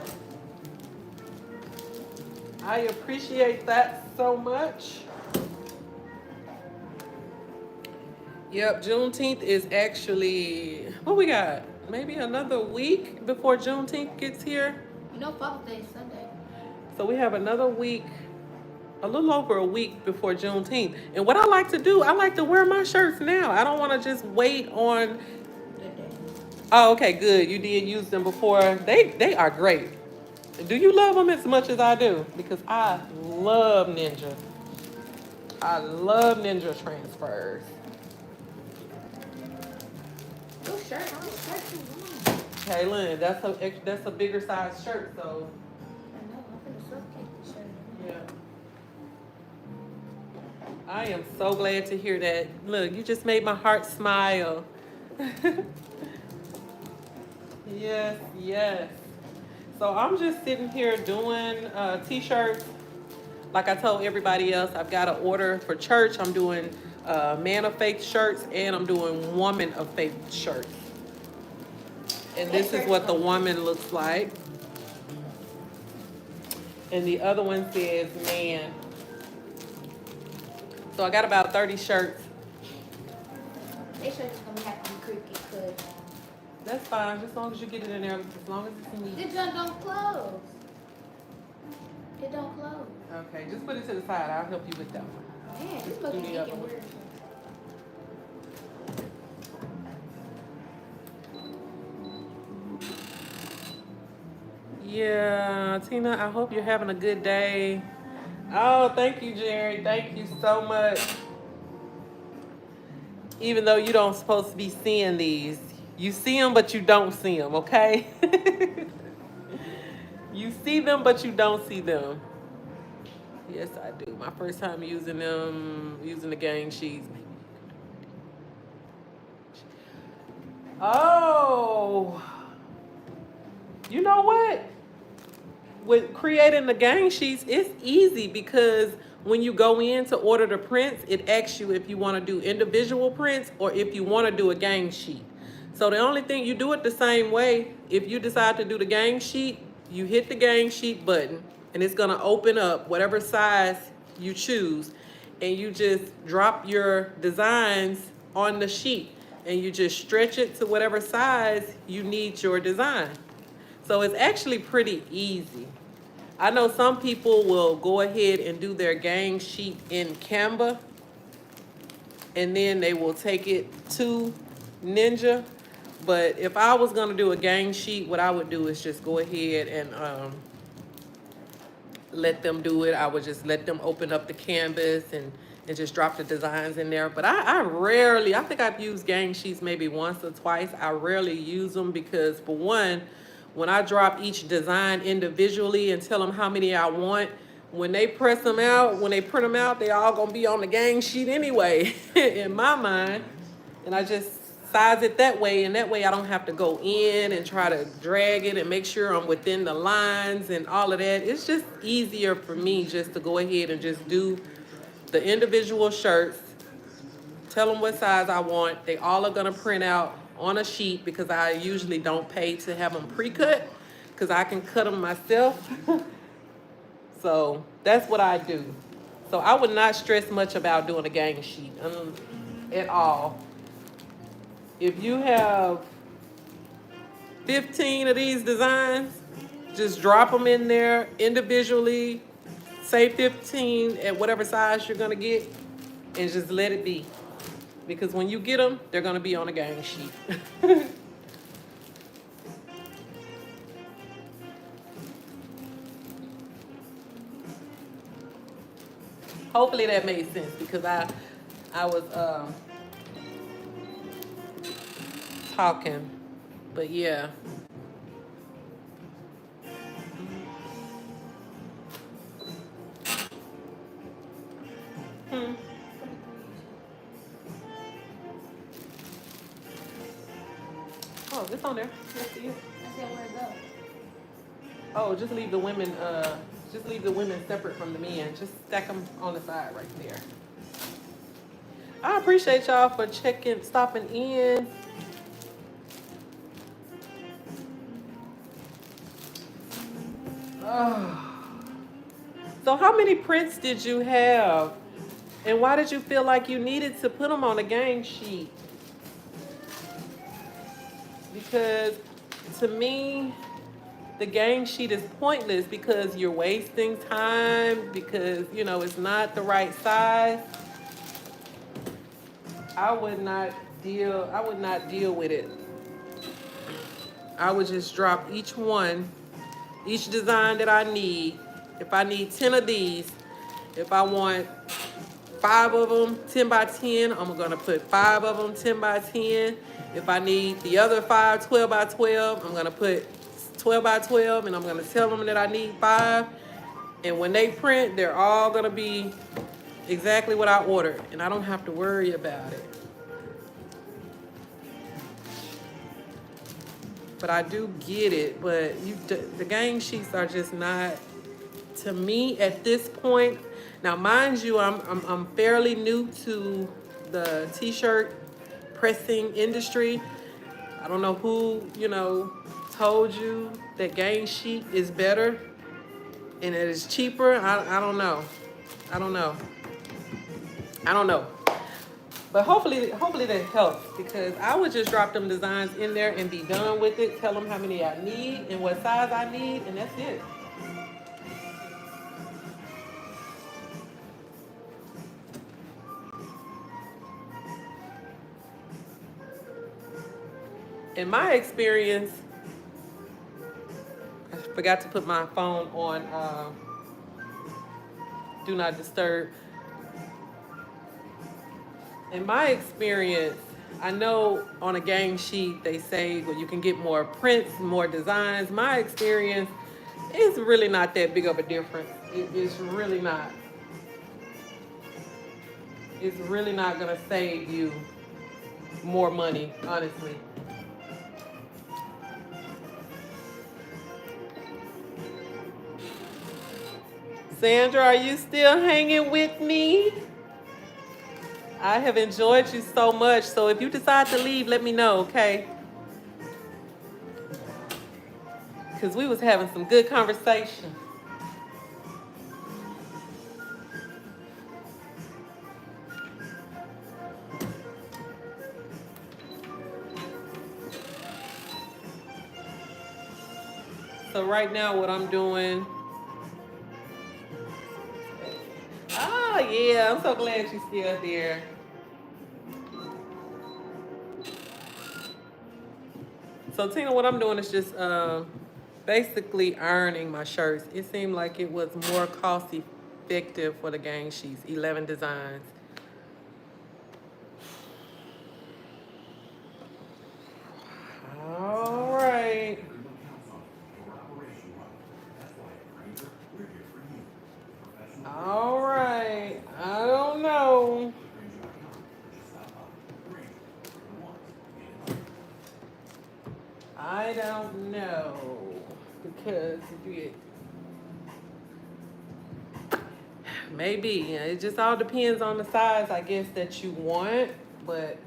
I appreciate that so much. Yep, Juneteenth is actually, what we got? Maybe another week before Juneteenth gets here. You know, Father's Day is Sunday. So we have another week, a little over a week before Juneteenth. And what I like to do, I like to wear my shirts now. I don't want to just wait on. Oh, okay, good. You did use them before. They are great. Do you love them as much as I do? Because I love Ninja. I love Ninja transfers. Your shirt, I'm shirt too long. Kaylin, that's a bigger size shirt, so I know, I'm gonna suffocate the shirt. yeah. I am so glad to hear that. Look, you just made my heart smile. Yes. So I'm just sitting here doing t-shirts. Like I told everybody else, I've got an order for church. I'm doing Man of Faith shirts and I'm doing Woman of Faith shirts. And this is what the woman looks like. And the other one says man. So I got about 30 shirts. They shirt is gonna have to be creepy cut. That's fine, just as long as you get it in there, as long as it's neat. This junk don't close. It don't close. Okay, just put it to the side. I'll help you with that one. Man, this must be Do the other making one. weird. Yeah, Tina, I hope you're having a good day. Oh, thank you, Jerry. Thank you so much. Even though you don't supposed to be seeing these. You see them, but you don't see them, okay? You see them, but you don't see them. Yes, I do. My first time using them, using the gang sheets. Oh, you know what? With creating the gang sheets, it's easy because when you go in to order the prints, it asks you if you want to do individual prints or if you want to do a gang sheet. So the only thing, you do it the same way. If you decide to do the gang sheet, you hit the gang sheet button and it's going to open up whatever size you choose, and you just drop your designs on the sheet and you just stretch it to whatever size you need your design. So it's actually pretty easy. I know some people will go ahead and do their gang sheet in Canva and then they will take it to Ninja. But if I was gonna do a gang sheet, what I would do is just go ahead and let them do it. I would just let them open up the canvas and just drop the designs in there. But I rarely, I think I've used gang sheets maybe once or twice. I rarely use them because, for one, when I drop each design individually and tell them how many I want, when they press them out, when they print them out, they all gonna be on the gang sheet anyway, in my mind. And I just size it that way, and that way I don't have to go in and try to drag it and make sure I'm within the lines and all of that. It's just easier for me just to go ahead and just do the individual shirts, tell them what size I want. They all are gonna print out on a sheet because I usually don't pay to have them pre-cut. because I can cut them myself. So that's what I do. So I would not stress much about doing a gang sheet at all. If you have 15 of these designs, just drop them in there individually. Say 15 at whatever size you're gonna get, and just let it be. Because when you get them, they're gonna be on a gang sheet. Hopefully that made sense, because I was talking, but yeah. Oh, it's on there. Let's see it. I said, where it go? Oh, just leave the women separate from the men. Just stack them on the side right there. I appreciate y'all for stopping in. Oh. So how many prints did you have? And why did you feel like you needed to put them on a gang sheet? Because to me, the gang sheet is pointless because you're wasting time, because, you know, it's not the right size. I would not deal with it. I would just drop each design that I need. If I need 10 of these, if I want 5 of them 10 by 10, I'm gonna put 5 of them 10 by 10. If I need the other 5 12 by 12, I'm gonna put 12 by 12, and I'm gonna tell them that I need 5. And when they print, they're all gonna be exactly what I ordered, and I don't have to worry about it. But I do get it, but the gang sheets are just not, to me at this point. Now, mind you, I'm fairly new to the t-shirt pressing industry. I don't know who, told you that gang sheet is better and it is cheaper. I don't know. I don't know. But hopefully that helps, because I would just drop them designs in there and be done with it. Tell them how many I need and what size I need, and that's it. In my experience, I forgot to put my phone on Do Not Disturb. In my experience, I know on a gang sheet they say, well, you can get more prints, more designs. My experience, it's really not that big of a difference. It's really not. It's really not gonna save you more money, honestly. Sandra, are you still hanging with me? I have enjoyed you so much, so if you decide to leave, let me know, okay? Because we was having some good conversation. So right now what I'm doing, oh yeah, I'm so glad you're still there. So Tina, what I'm doing is just basically ironing my shirts. It seemed like it was more cost effective for the gang sheets, 11 designs. All right. All right. I don't know. I don't know, because maybe it just all depends on the size, I guess, that you want. But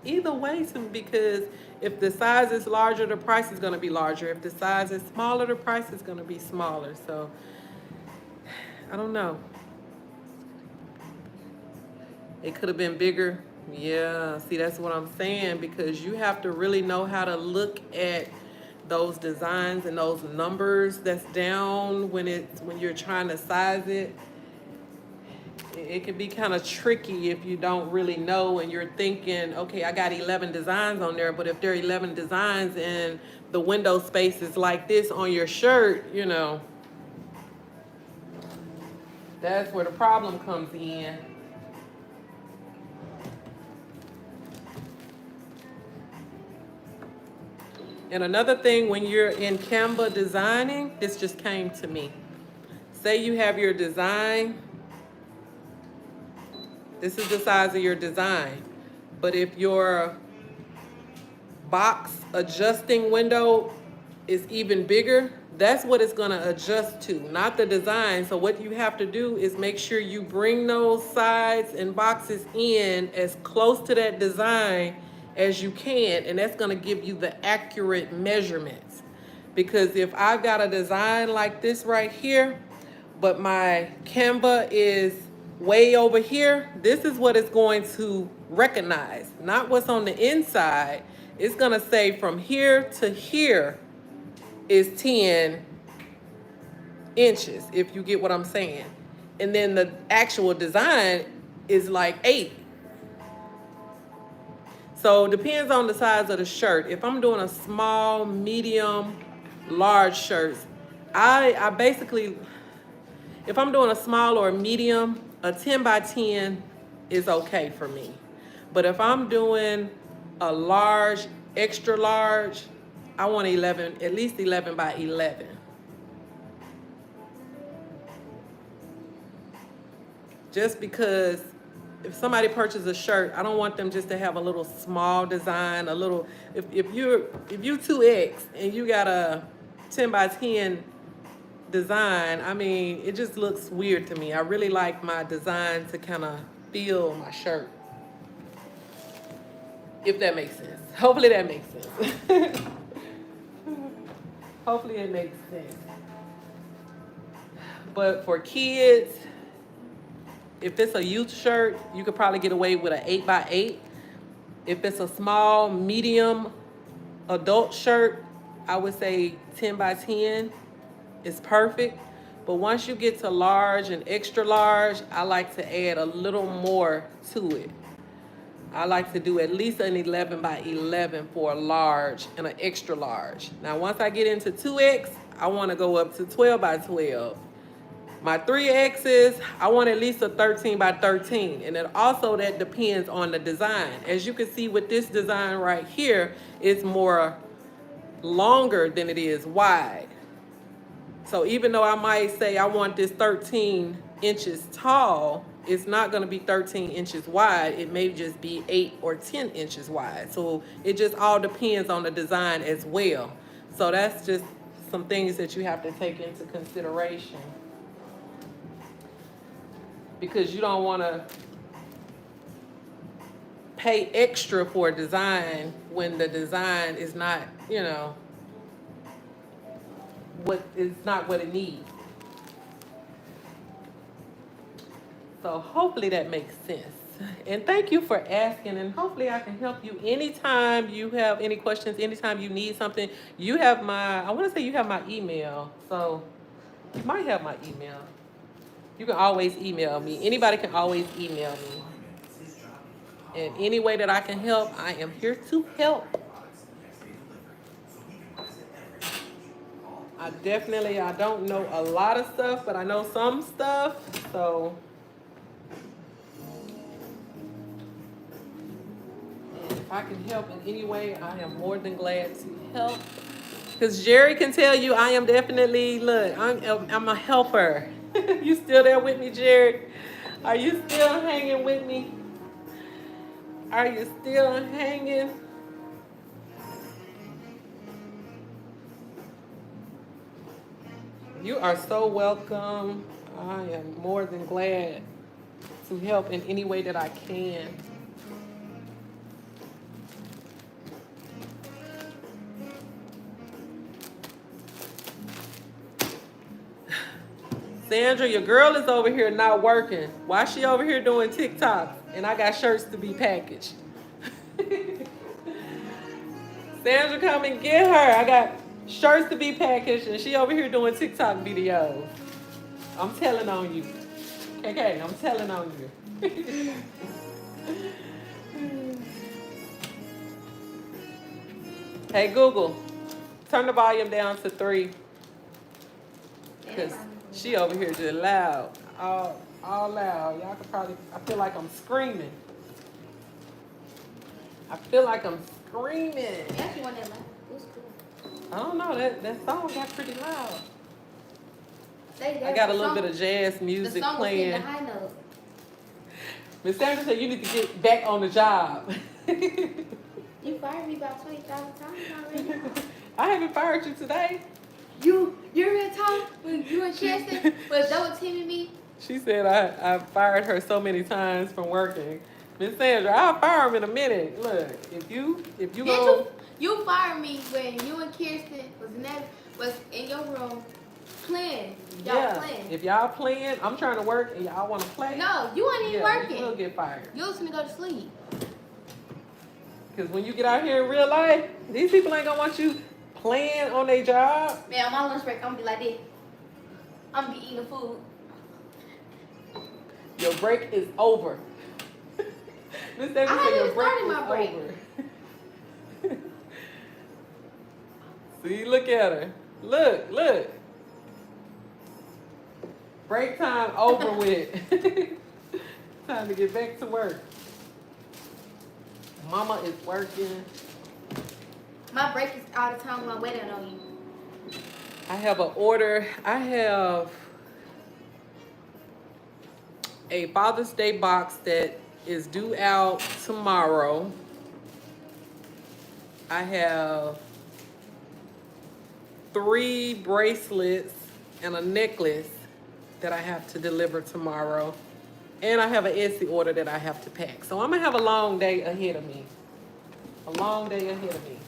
either way to me, because if the size is larger, the price is going to be larger. If the size is smaller, the price is going to be smaller. So I don't know. It could have been bigger. Yeah, see, that's what I'm saying, because you have to really know how to look at those designs and those numbers that's down when you're trying to size it. It can be kind of tricky if you don't really know and you're thinking, okay, I got 11 designs on there, but if there are 11 designs and the window space is like this on your shirt, you know, that's where the problem comes in. And another thing, when you're in Canva designing, this just came to me. Say you have your design. This is the size of your design. But if your box adjusting window is even bigger, that's what it's going to adjust to, not the design. So what you have to do is make sure you bring those sides and boxes in as close to that design as you can, and that's going to give you the accurate measurements. Because if I've got a design like this right here, but my Canva is way over here, this is what it's going to recognize, not what's on the inside. It's going to say from here to here is 10 inches, if you get what I'm saying. And then the actual design is like 8. So it depends on the size of the shirt. If I'm doing a small, medium, large shirts, I basically, if I'm doing a small or a medium, a 10 by 10 is okay for me. But if I'm doing a large, extra large, I want 11, at least 11 by 11. Just because if somebody purchases a shirt, I don't want them just to have a little small design, a little, if you 2X and you got a 10 by 10 design, I mean, it just looks weird to me. I really like my design to kind of feel my shirt. If that makes sense. Hopefully that makes sense. Hopefully it makes sense. But for kids, if it's a youth shirt, you could probably get away with an 8 by 8. If it's a small, medium adult shirt, I would say 10 by 10 is perfect. But once you get to large and extra large, I like to add a little more to it. I like to do at least an 11 by 11 for a large and an extra large. Now, once I get into 2X, I want to go up to 12 by 12. My 3X's, I want at least a 13 by 13. And then also that depends on the design. As you can see with this design right here, it's more longer than it is wide. So even though I might say I want this 13 inches tall, it's not going to be 13 inches wide. It may just be 8 or 10 inches wide. So it just all depends on the design as well. So that's just some things that you have to take into consideration. Because you don't want to pay extra for a design when the design is not, you know, it's not what it needs. So hopefully that makes sense. And thank you for asking, and hopefully I can help you anytime you have any questions, anytime you need something. You have my, I want to say you have my email. So you might have my email. You can always email me. Anybody can always email me. And any way that I can help, I am here to help. I don't know a lot of stuff, but I know some stuff. So if I can help in any way, I am more than glad to help. Because Jerry can tell you I am definitely, look, I'm a helper. You still there with me, Jerry? Are you still hanging with me? Are you still hanging? You are so welcome. I am more than glad to help in any way that I can. Sandra, your girl is over here not working. Why she over here doing TikTok? And I got shirts to be packaged. Sandra, come and get her. I got shirts to be packaged, and she over here doing TikTok videos. I'm telling on you. Okay, I'm telling on you. Hey Google, turn the volume down to 3. Cause she over here just loud, all loud. Y'all could probably. I feel like I'm screaming. I feel like I'm screaming. Actually, one that laugh. It was cool. I don't know, that song got pretty loud. They I got a little bit of jazz music the song playing. Was hitting the high note. Miss Sandra said you need to get back on the job. You fired me about 20,000 times already. I haven't fired you today. You real Tom when you and Chester was double teaming me. She said I fired her so many times from working. Miss Sandra, I'll fire him in a minute. Look, if you go. You fired me when you and Kirsten was in your room playing. Y'all playing. If y'all playing, I'm trying to work and y'all want to play. No, you ain't even working. You will get fired. You was gonna go to sleep. Because when you get out here in real life, these people ain't gonna want you playing on their job. Man, on my lunch break, I'm gonna be like this. I'm gonna be eating the food. Your break is over. Miss Davis said your break is my break. over. See, look at her. Look. Break time over with. Time to get back to work. Mama is working. My break is all the time when I'm waiting on you. I have an order. I have a Father's Day box that is due out tomorrow. I have 3 bracelets and a necklace that I have to deliver tomorrow. And I have an Etsy order that I have to pack. So I'm gonna have a long day ahead of me. A long day ahead of me.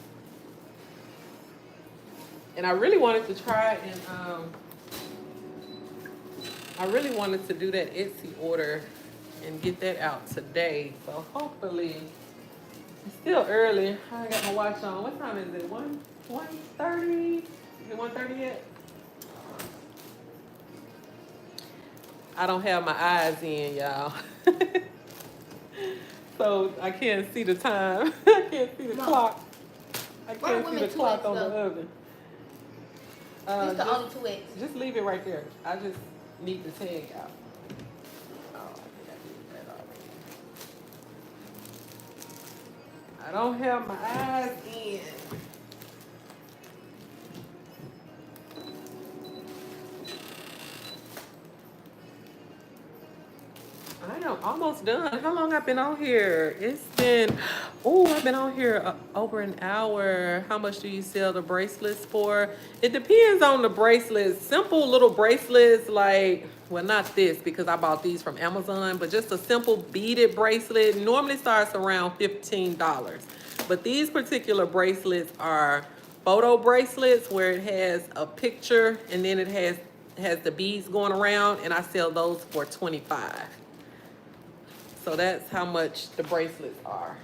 And I really wanted to try and I really wanted to do that Etsy order and get that out today. So hopefully, it's still early. I got my watch on. What time is it? 1:30? Is it 1:30 yet? I don't have my eyes in, y'all. So I can't see the time. I can't see the clock. I can't see the clock on the oven. It's the only 2X. Just leave it right there. I just need the tag out. Oh, I think I did that already. I don't have my eyes in. I am almost done. How long I've been on here? It's been, I've been on here over an hour. How much do you sell the bracelets for? It depends on the bracelets. Simple little bracelets like, well, not this because I bought these from Amazon, but just a simple beaded bracelet normally starts around $15. But these particular bracelets are photo bracelets where it has a picture and then it has the beads going around, and I sell those for $25. So that's how much the bracelets are.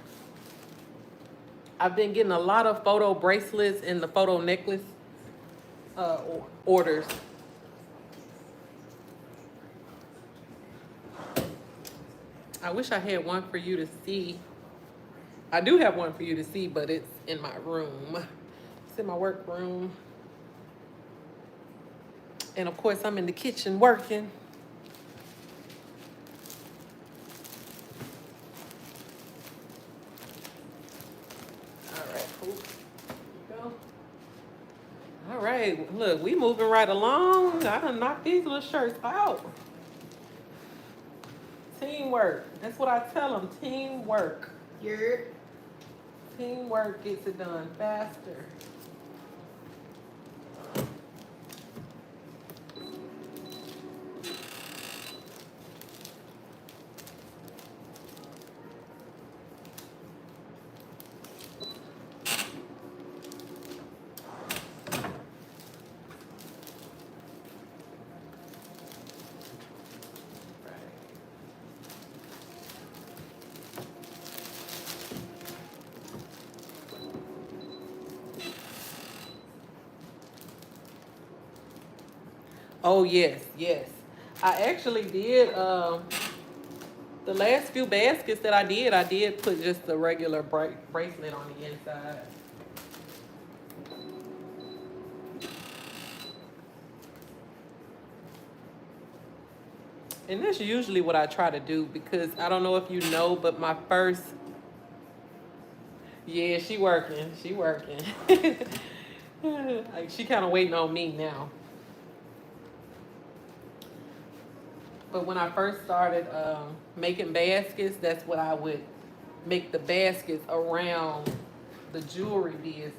I've been getting a lot of photo bracelets and the photo necklace orders. I wish I had one for you to see. I do have one for you to see, but it's in my room. It's in my work room. And of course, I'm in the kitchen working. All right, look, we moving right along. I done knocked these little shirts out. Teamwork. That's what I tell them, teamwork. Teamwork gets it done faster. Oh yes, yes. I actually did the last few baskets that I did put just the regular bracelet on the inside. And that's usually what I try to do because I don't know if you know, but my first, yeah, she working. She working. Like she kind of waiting on me now. But when I first started making baskets, that's what I would make the baskets around the jewelry business.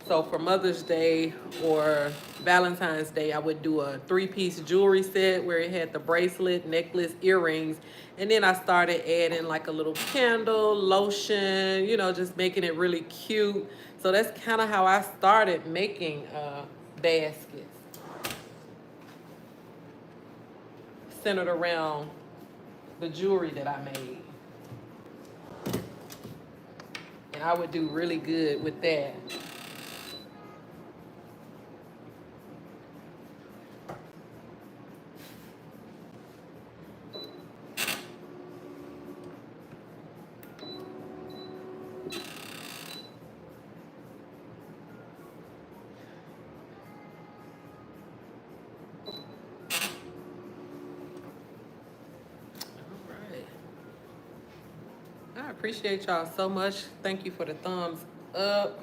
So for Mother's Day or Valentine's Day, I would do a 3-piece jewelry set where it had the bracelet, necklace, earrings, and then I started adding like a little candle, lotion, you know, just making it really cute. So that's kind of how I started making baskets centered around the jewelry that I made. And I would do really good with that. All right. I appreciate y'all so much. Thank you for the thumbs up.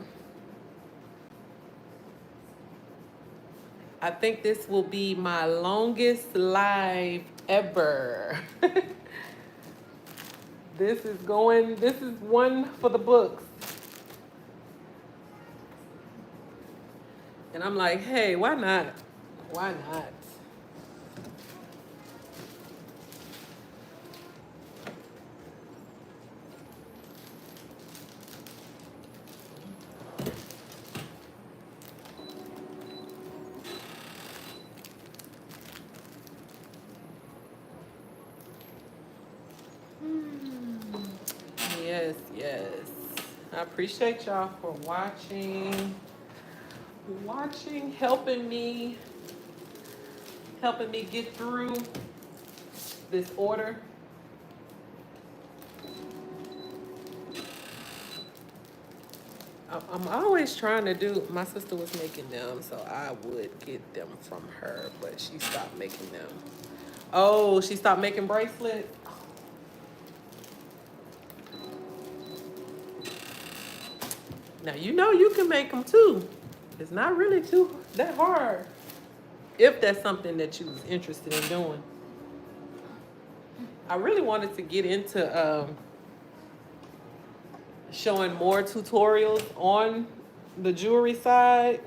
I think this will be my longest live ever. This is one for the books. And I'm like, hey, why not? Why not? Yes, yes. I appreciate y'all for watching, helping me get through this order. I'm always trying to do, my sister was making them, so I would get them from her, but she stopped making them. Oh, she stopped making bracelets? Now, you know you can make them too. It's not really too that hard. If that's something that you was interested in doing. I really wanted to get into showing more tutorials on the jewelry side.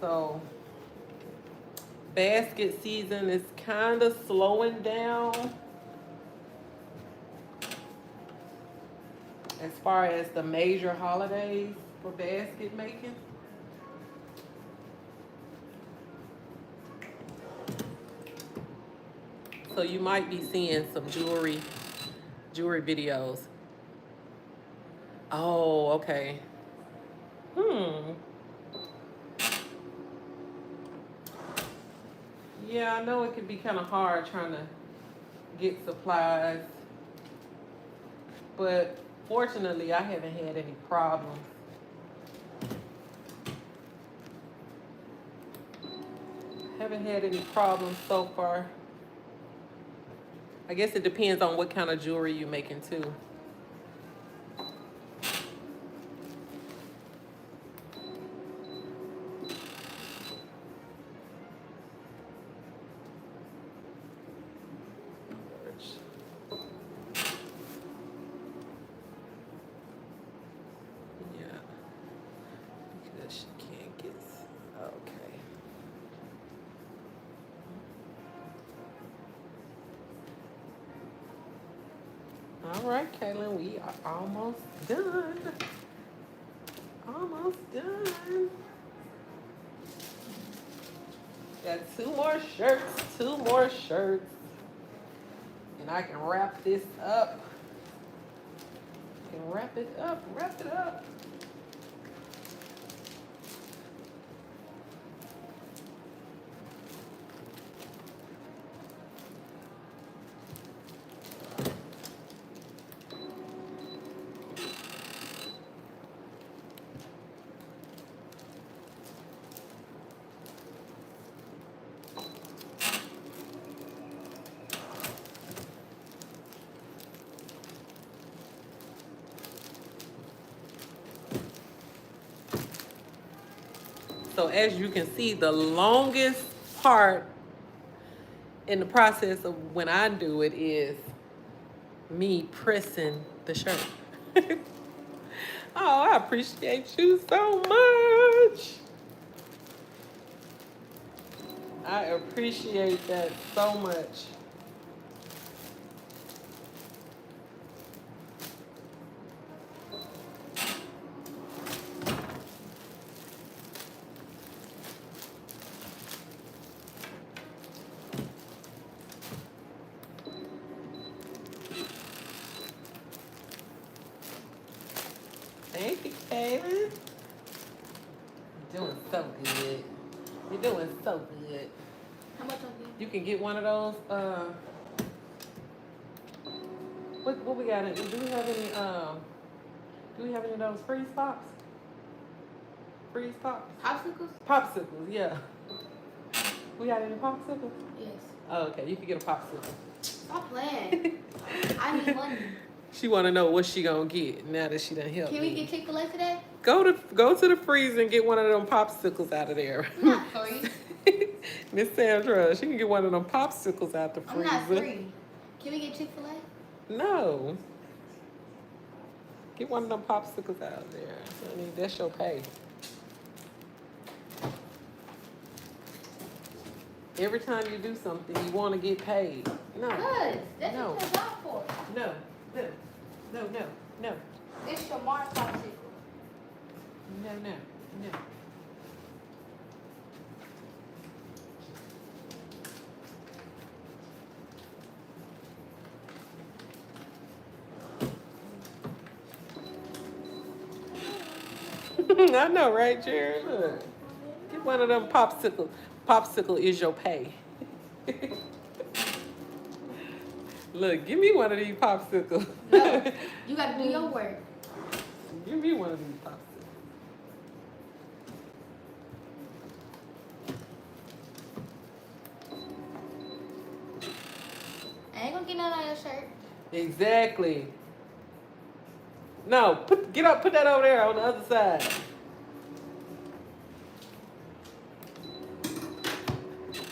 So basket season is kind of slowing down as far as the major holidays for basket making. So you might be seeing some jewelry videos. Oh, okay. Yeah, I know it can be kind of hard trying to get supplies, but fortunately, I haven't had any problems. Haven't had any problems so far. I guess it depends on what kind of jewelry you're making too. Yeah, because she can't get. Okay. All right, Kaylin, we are almost done. Almost done. Got 2 more shirts. And I can wrap this up. Wrap it up. So as you can see, the longest part in the process of when I do it is me pressing the shirt. Oh, I appreciate you so much. I appreciate that so much. Thank you, Kaylin. You're doing so good. You're doing so good. How much on You can get one of those. What we got? Do we have any? Do we have any of those freeze pops? Freeze pops? popsicles? Popsicles, yeah. We got any popsicles? Yes. Oh, okay. You can get a popsicle. Stop playing. I need money. She want to know what she gonna get now that she done helped Can me. we get Chick-fil-A today? Go to the freezer and get one of them popsicles out of there. I'm not free. Miss Sandra, she can get one of them popsicles out the I'm freezer. not free. Can we get Chick-fil-A? No. Get one of them popsicles out there. Honey, that's your pay. Every time you do something, you want to get paid. No. Good. That's No. what you're job for. No. No. No. No. No. It's your Mark popsicle. No. No. No. I know, right, Jared? Look. Get one of them popsicles. Popsicle is your pay. Look, give me one of these popsicles. No. You gotta do your work. Give me one of these popsicles. I ain't gonna get none on your shirt. Exactly. No, get up, put that over there on the other side.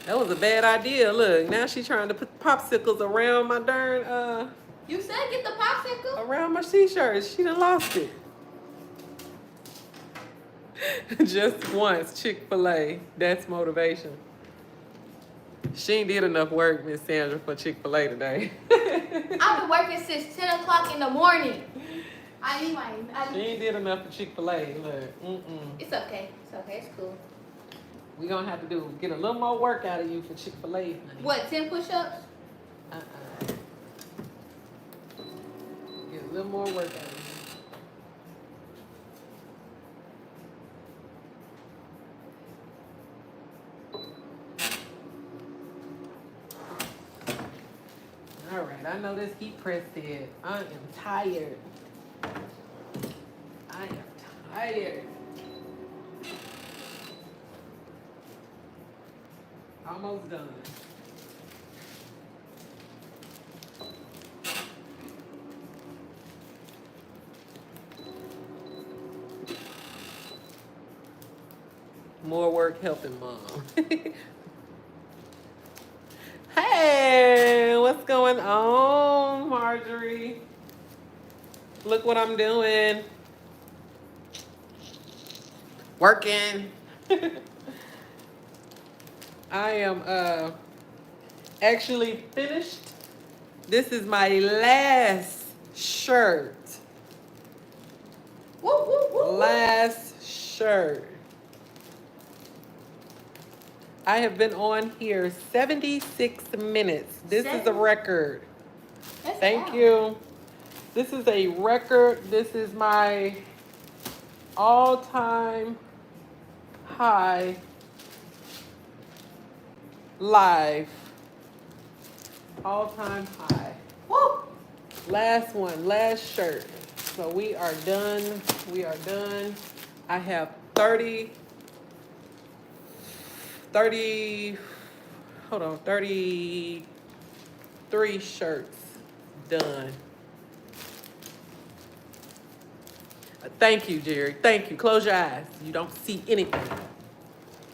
That was a bad idea. Look, now she's trying to put popsicles around my darn You said get the popsicle? around my t-shirt. She done lost it. Just once, Chick-fil-A. That's motivation. She ain't did enough work, Miss Sandra, for Chick-fil-A today. I've been working since 10 o'clock in the morning. I need my. She ain't did enough for Chick-fil-A. Look, It's okay. It's okay. It's cool. we gonna have to get a little more work out of you for Chick-fil-A. Honey. What, 10 push-ups? Get a little more work out of you. All right, I know this heat press said I am tired. I am tired. Almost done. More work helping mom. Hey, what's going on, Marjorie? Look what I'm doing. Working. I am actually finished. This is my last shirt. Woo, woo, woo. Last shirt. I have been on here 76 minutes. This is a record. That's Thank loud. you. This is a record. This is my all-time high live. All-time high. Woo. Last one, last shirt. So we are done. We are done. I have 33 shirts done. Thank you, Jerry. Thank you. Close your eyes. You don't see anything.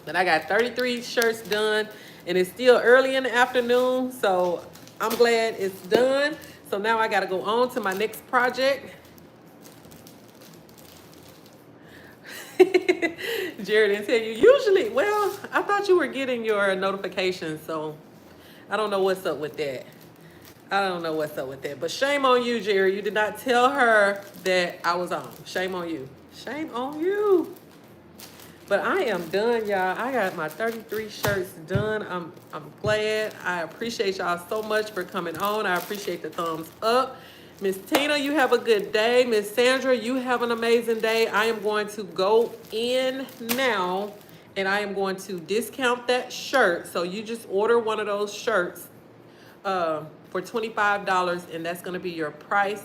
But I got 33 shirts done, and it's still early in the afternoon, so I'm glad it's done. So now I gotta go on to my next project. Jared didn't tell you. Usually, well, I thought you were getting your notifications, so I don't know what's up with that. I don't know what's up with that. But shame on you, Jerry. You did not tell her that I was on. Shame on you. Shame on you. But I am done, y'all. I got my 33 shirts done. I'm glad. I appreciate y'all so much for coming on. I appreciate the thumbs up. Miss Tina, you have a good day. Miss Sandra, you have an amazing day. I am going to go in now and I am going to discount that shirt. So you just order one of those shirts for $25, and that's going to be your price.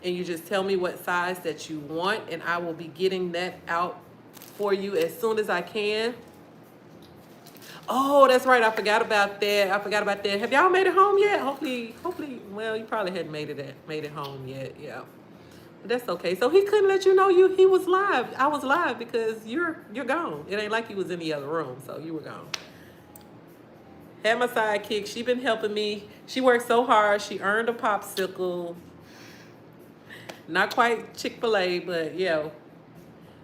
And you just tell me what size that you want, and I will be getting that out for you as soon as I can. Oh, that's right. I forgot about that. Have y'all made it home yet? Hopefully, well, you probably hadn't made it home yet. Yeah. But that's okay. So he couldn't let you know he was live. I was live because you're gone. It ain't like you was in the other room, so you were gone. Had my sidekick. She been helping me. She worked so hard. She earned a popsicle. Not quite Chick-fil-A, but yeah.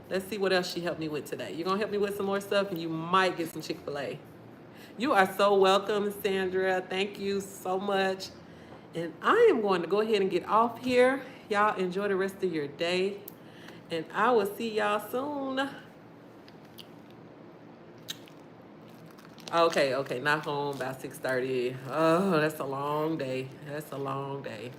Let's see what else she helped me with today. You're going to help me with some more stuff, and you might get some Chick-fil-A. You are so welcome, Sandra. Thank you so much. And I am going to go ahead and get off here. Y'all enjoy the rest of your day. And I will see y'all soon. Okay, not home about 6:30. Oh, that's a long day. That's a long day.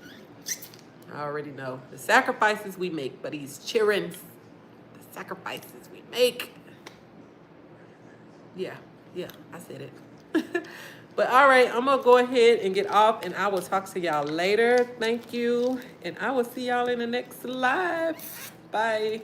I already know. The sacrifices we make for these children. The sacrifices we make. Yeah, I said it. But all right, I'm going to go ahead and get off, and I will talk to y'all later. Thank you. And I will see y'all in the next live. Bye.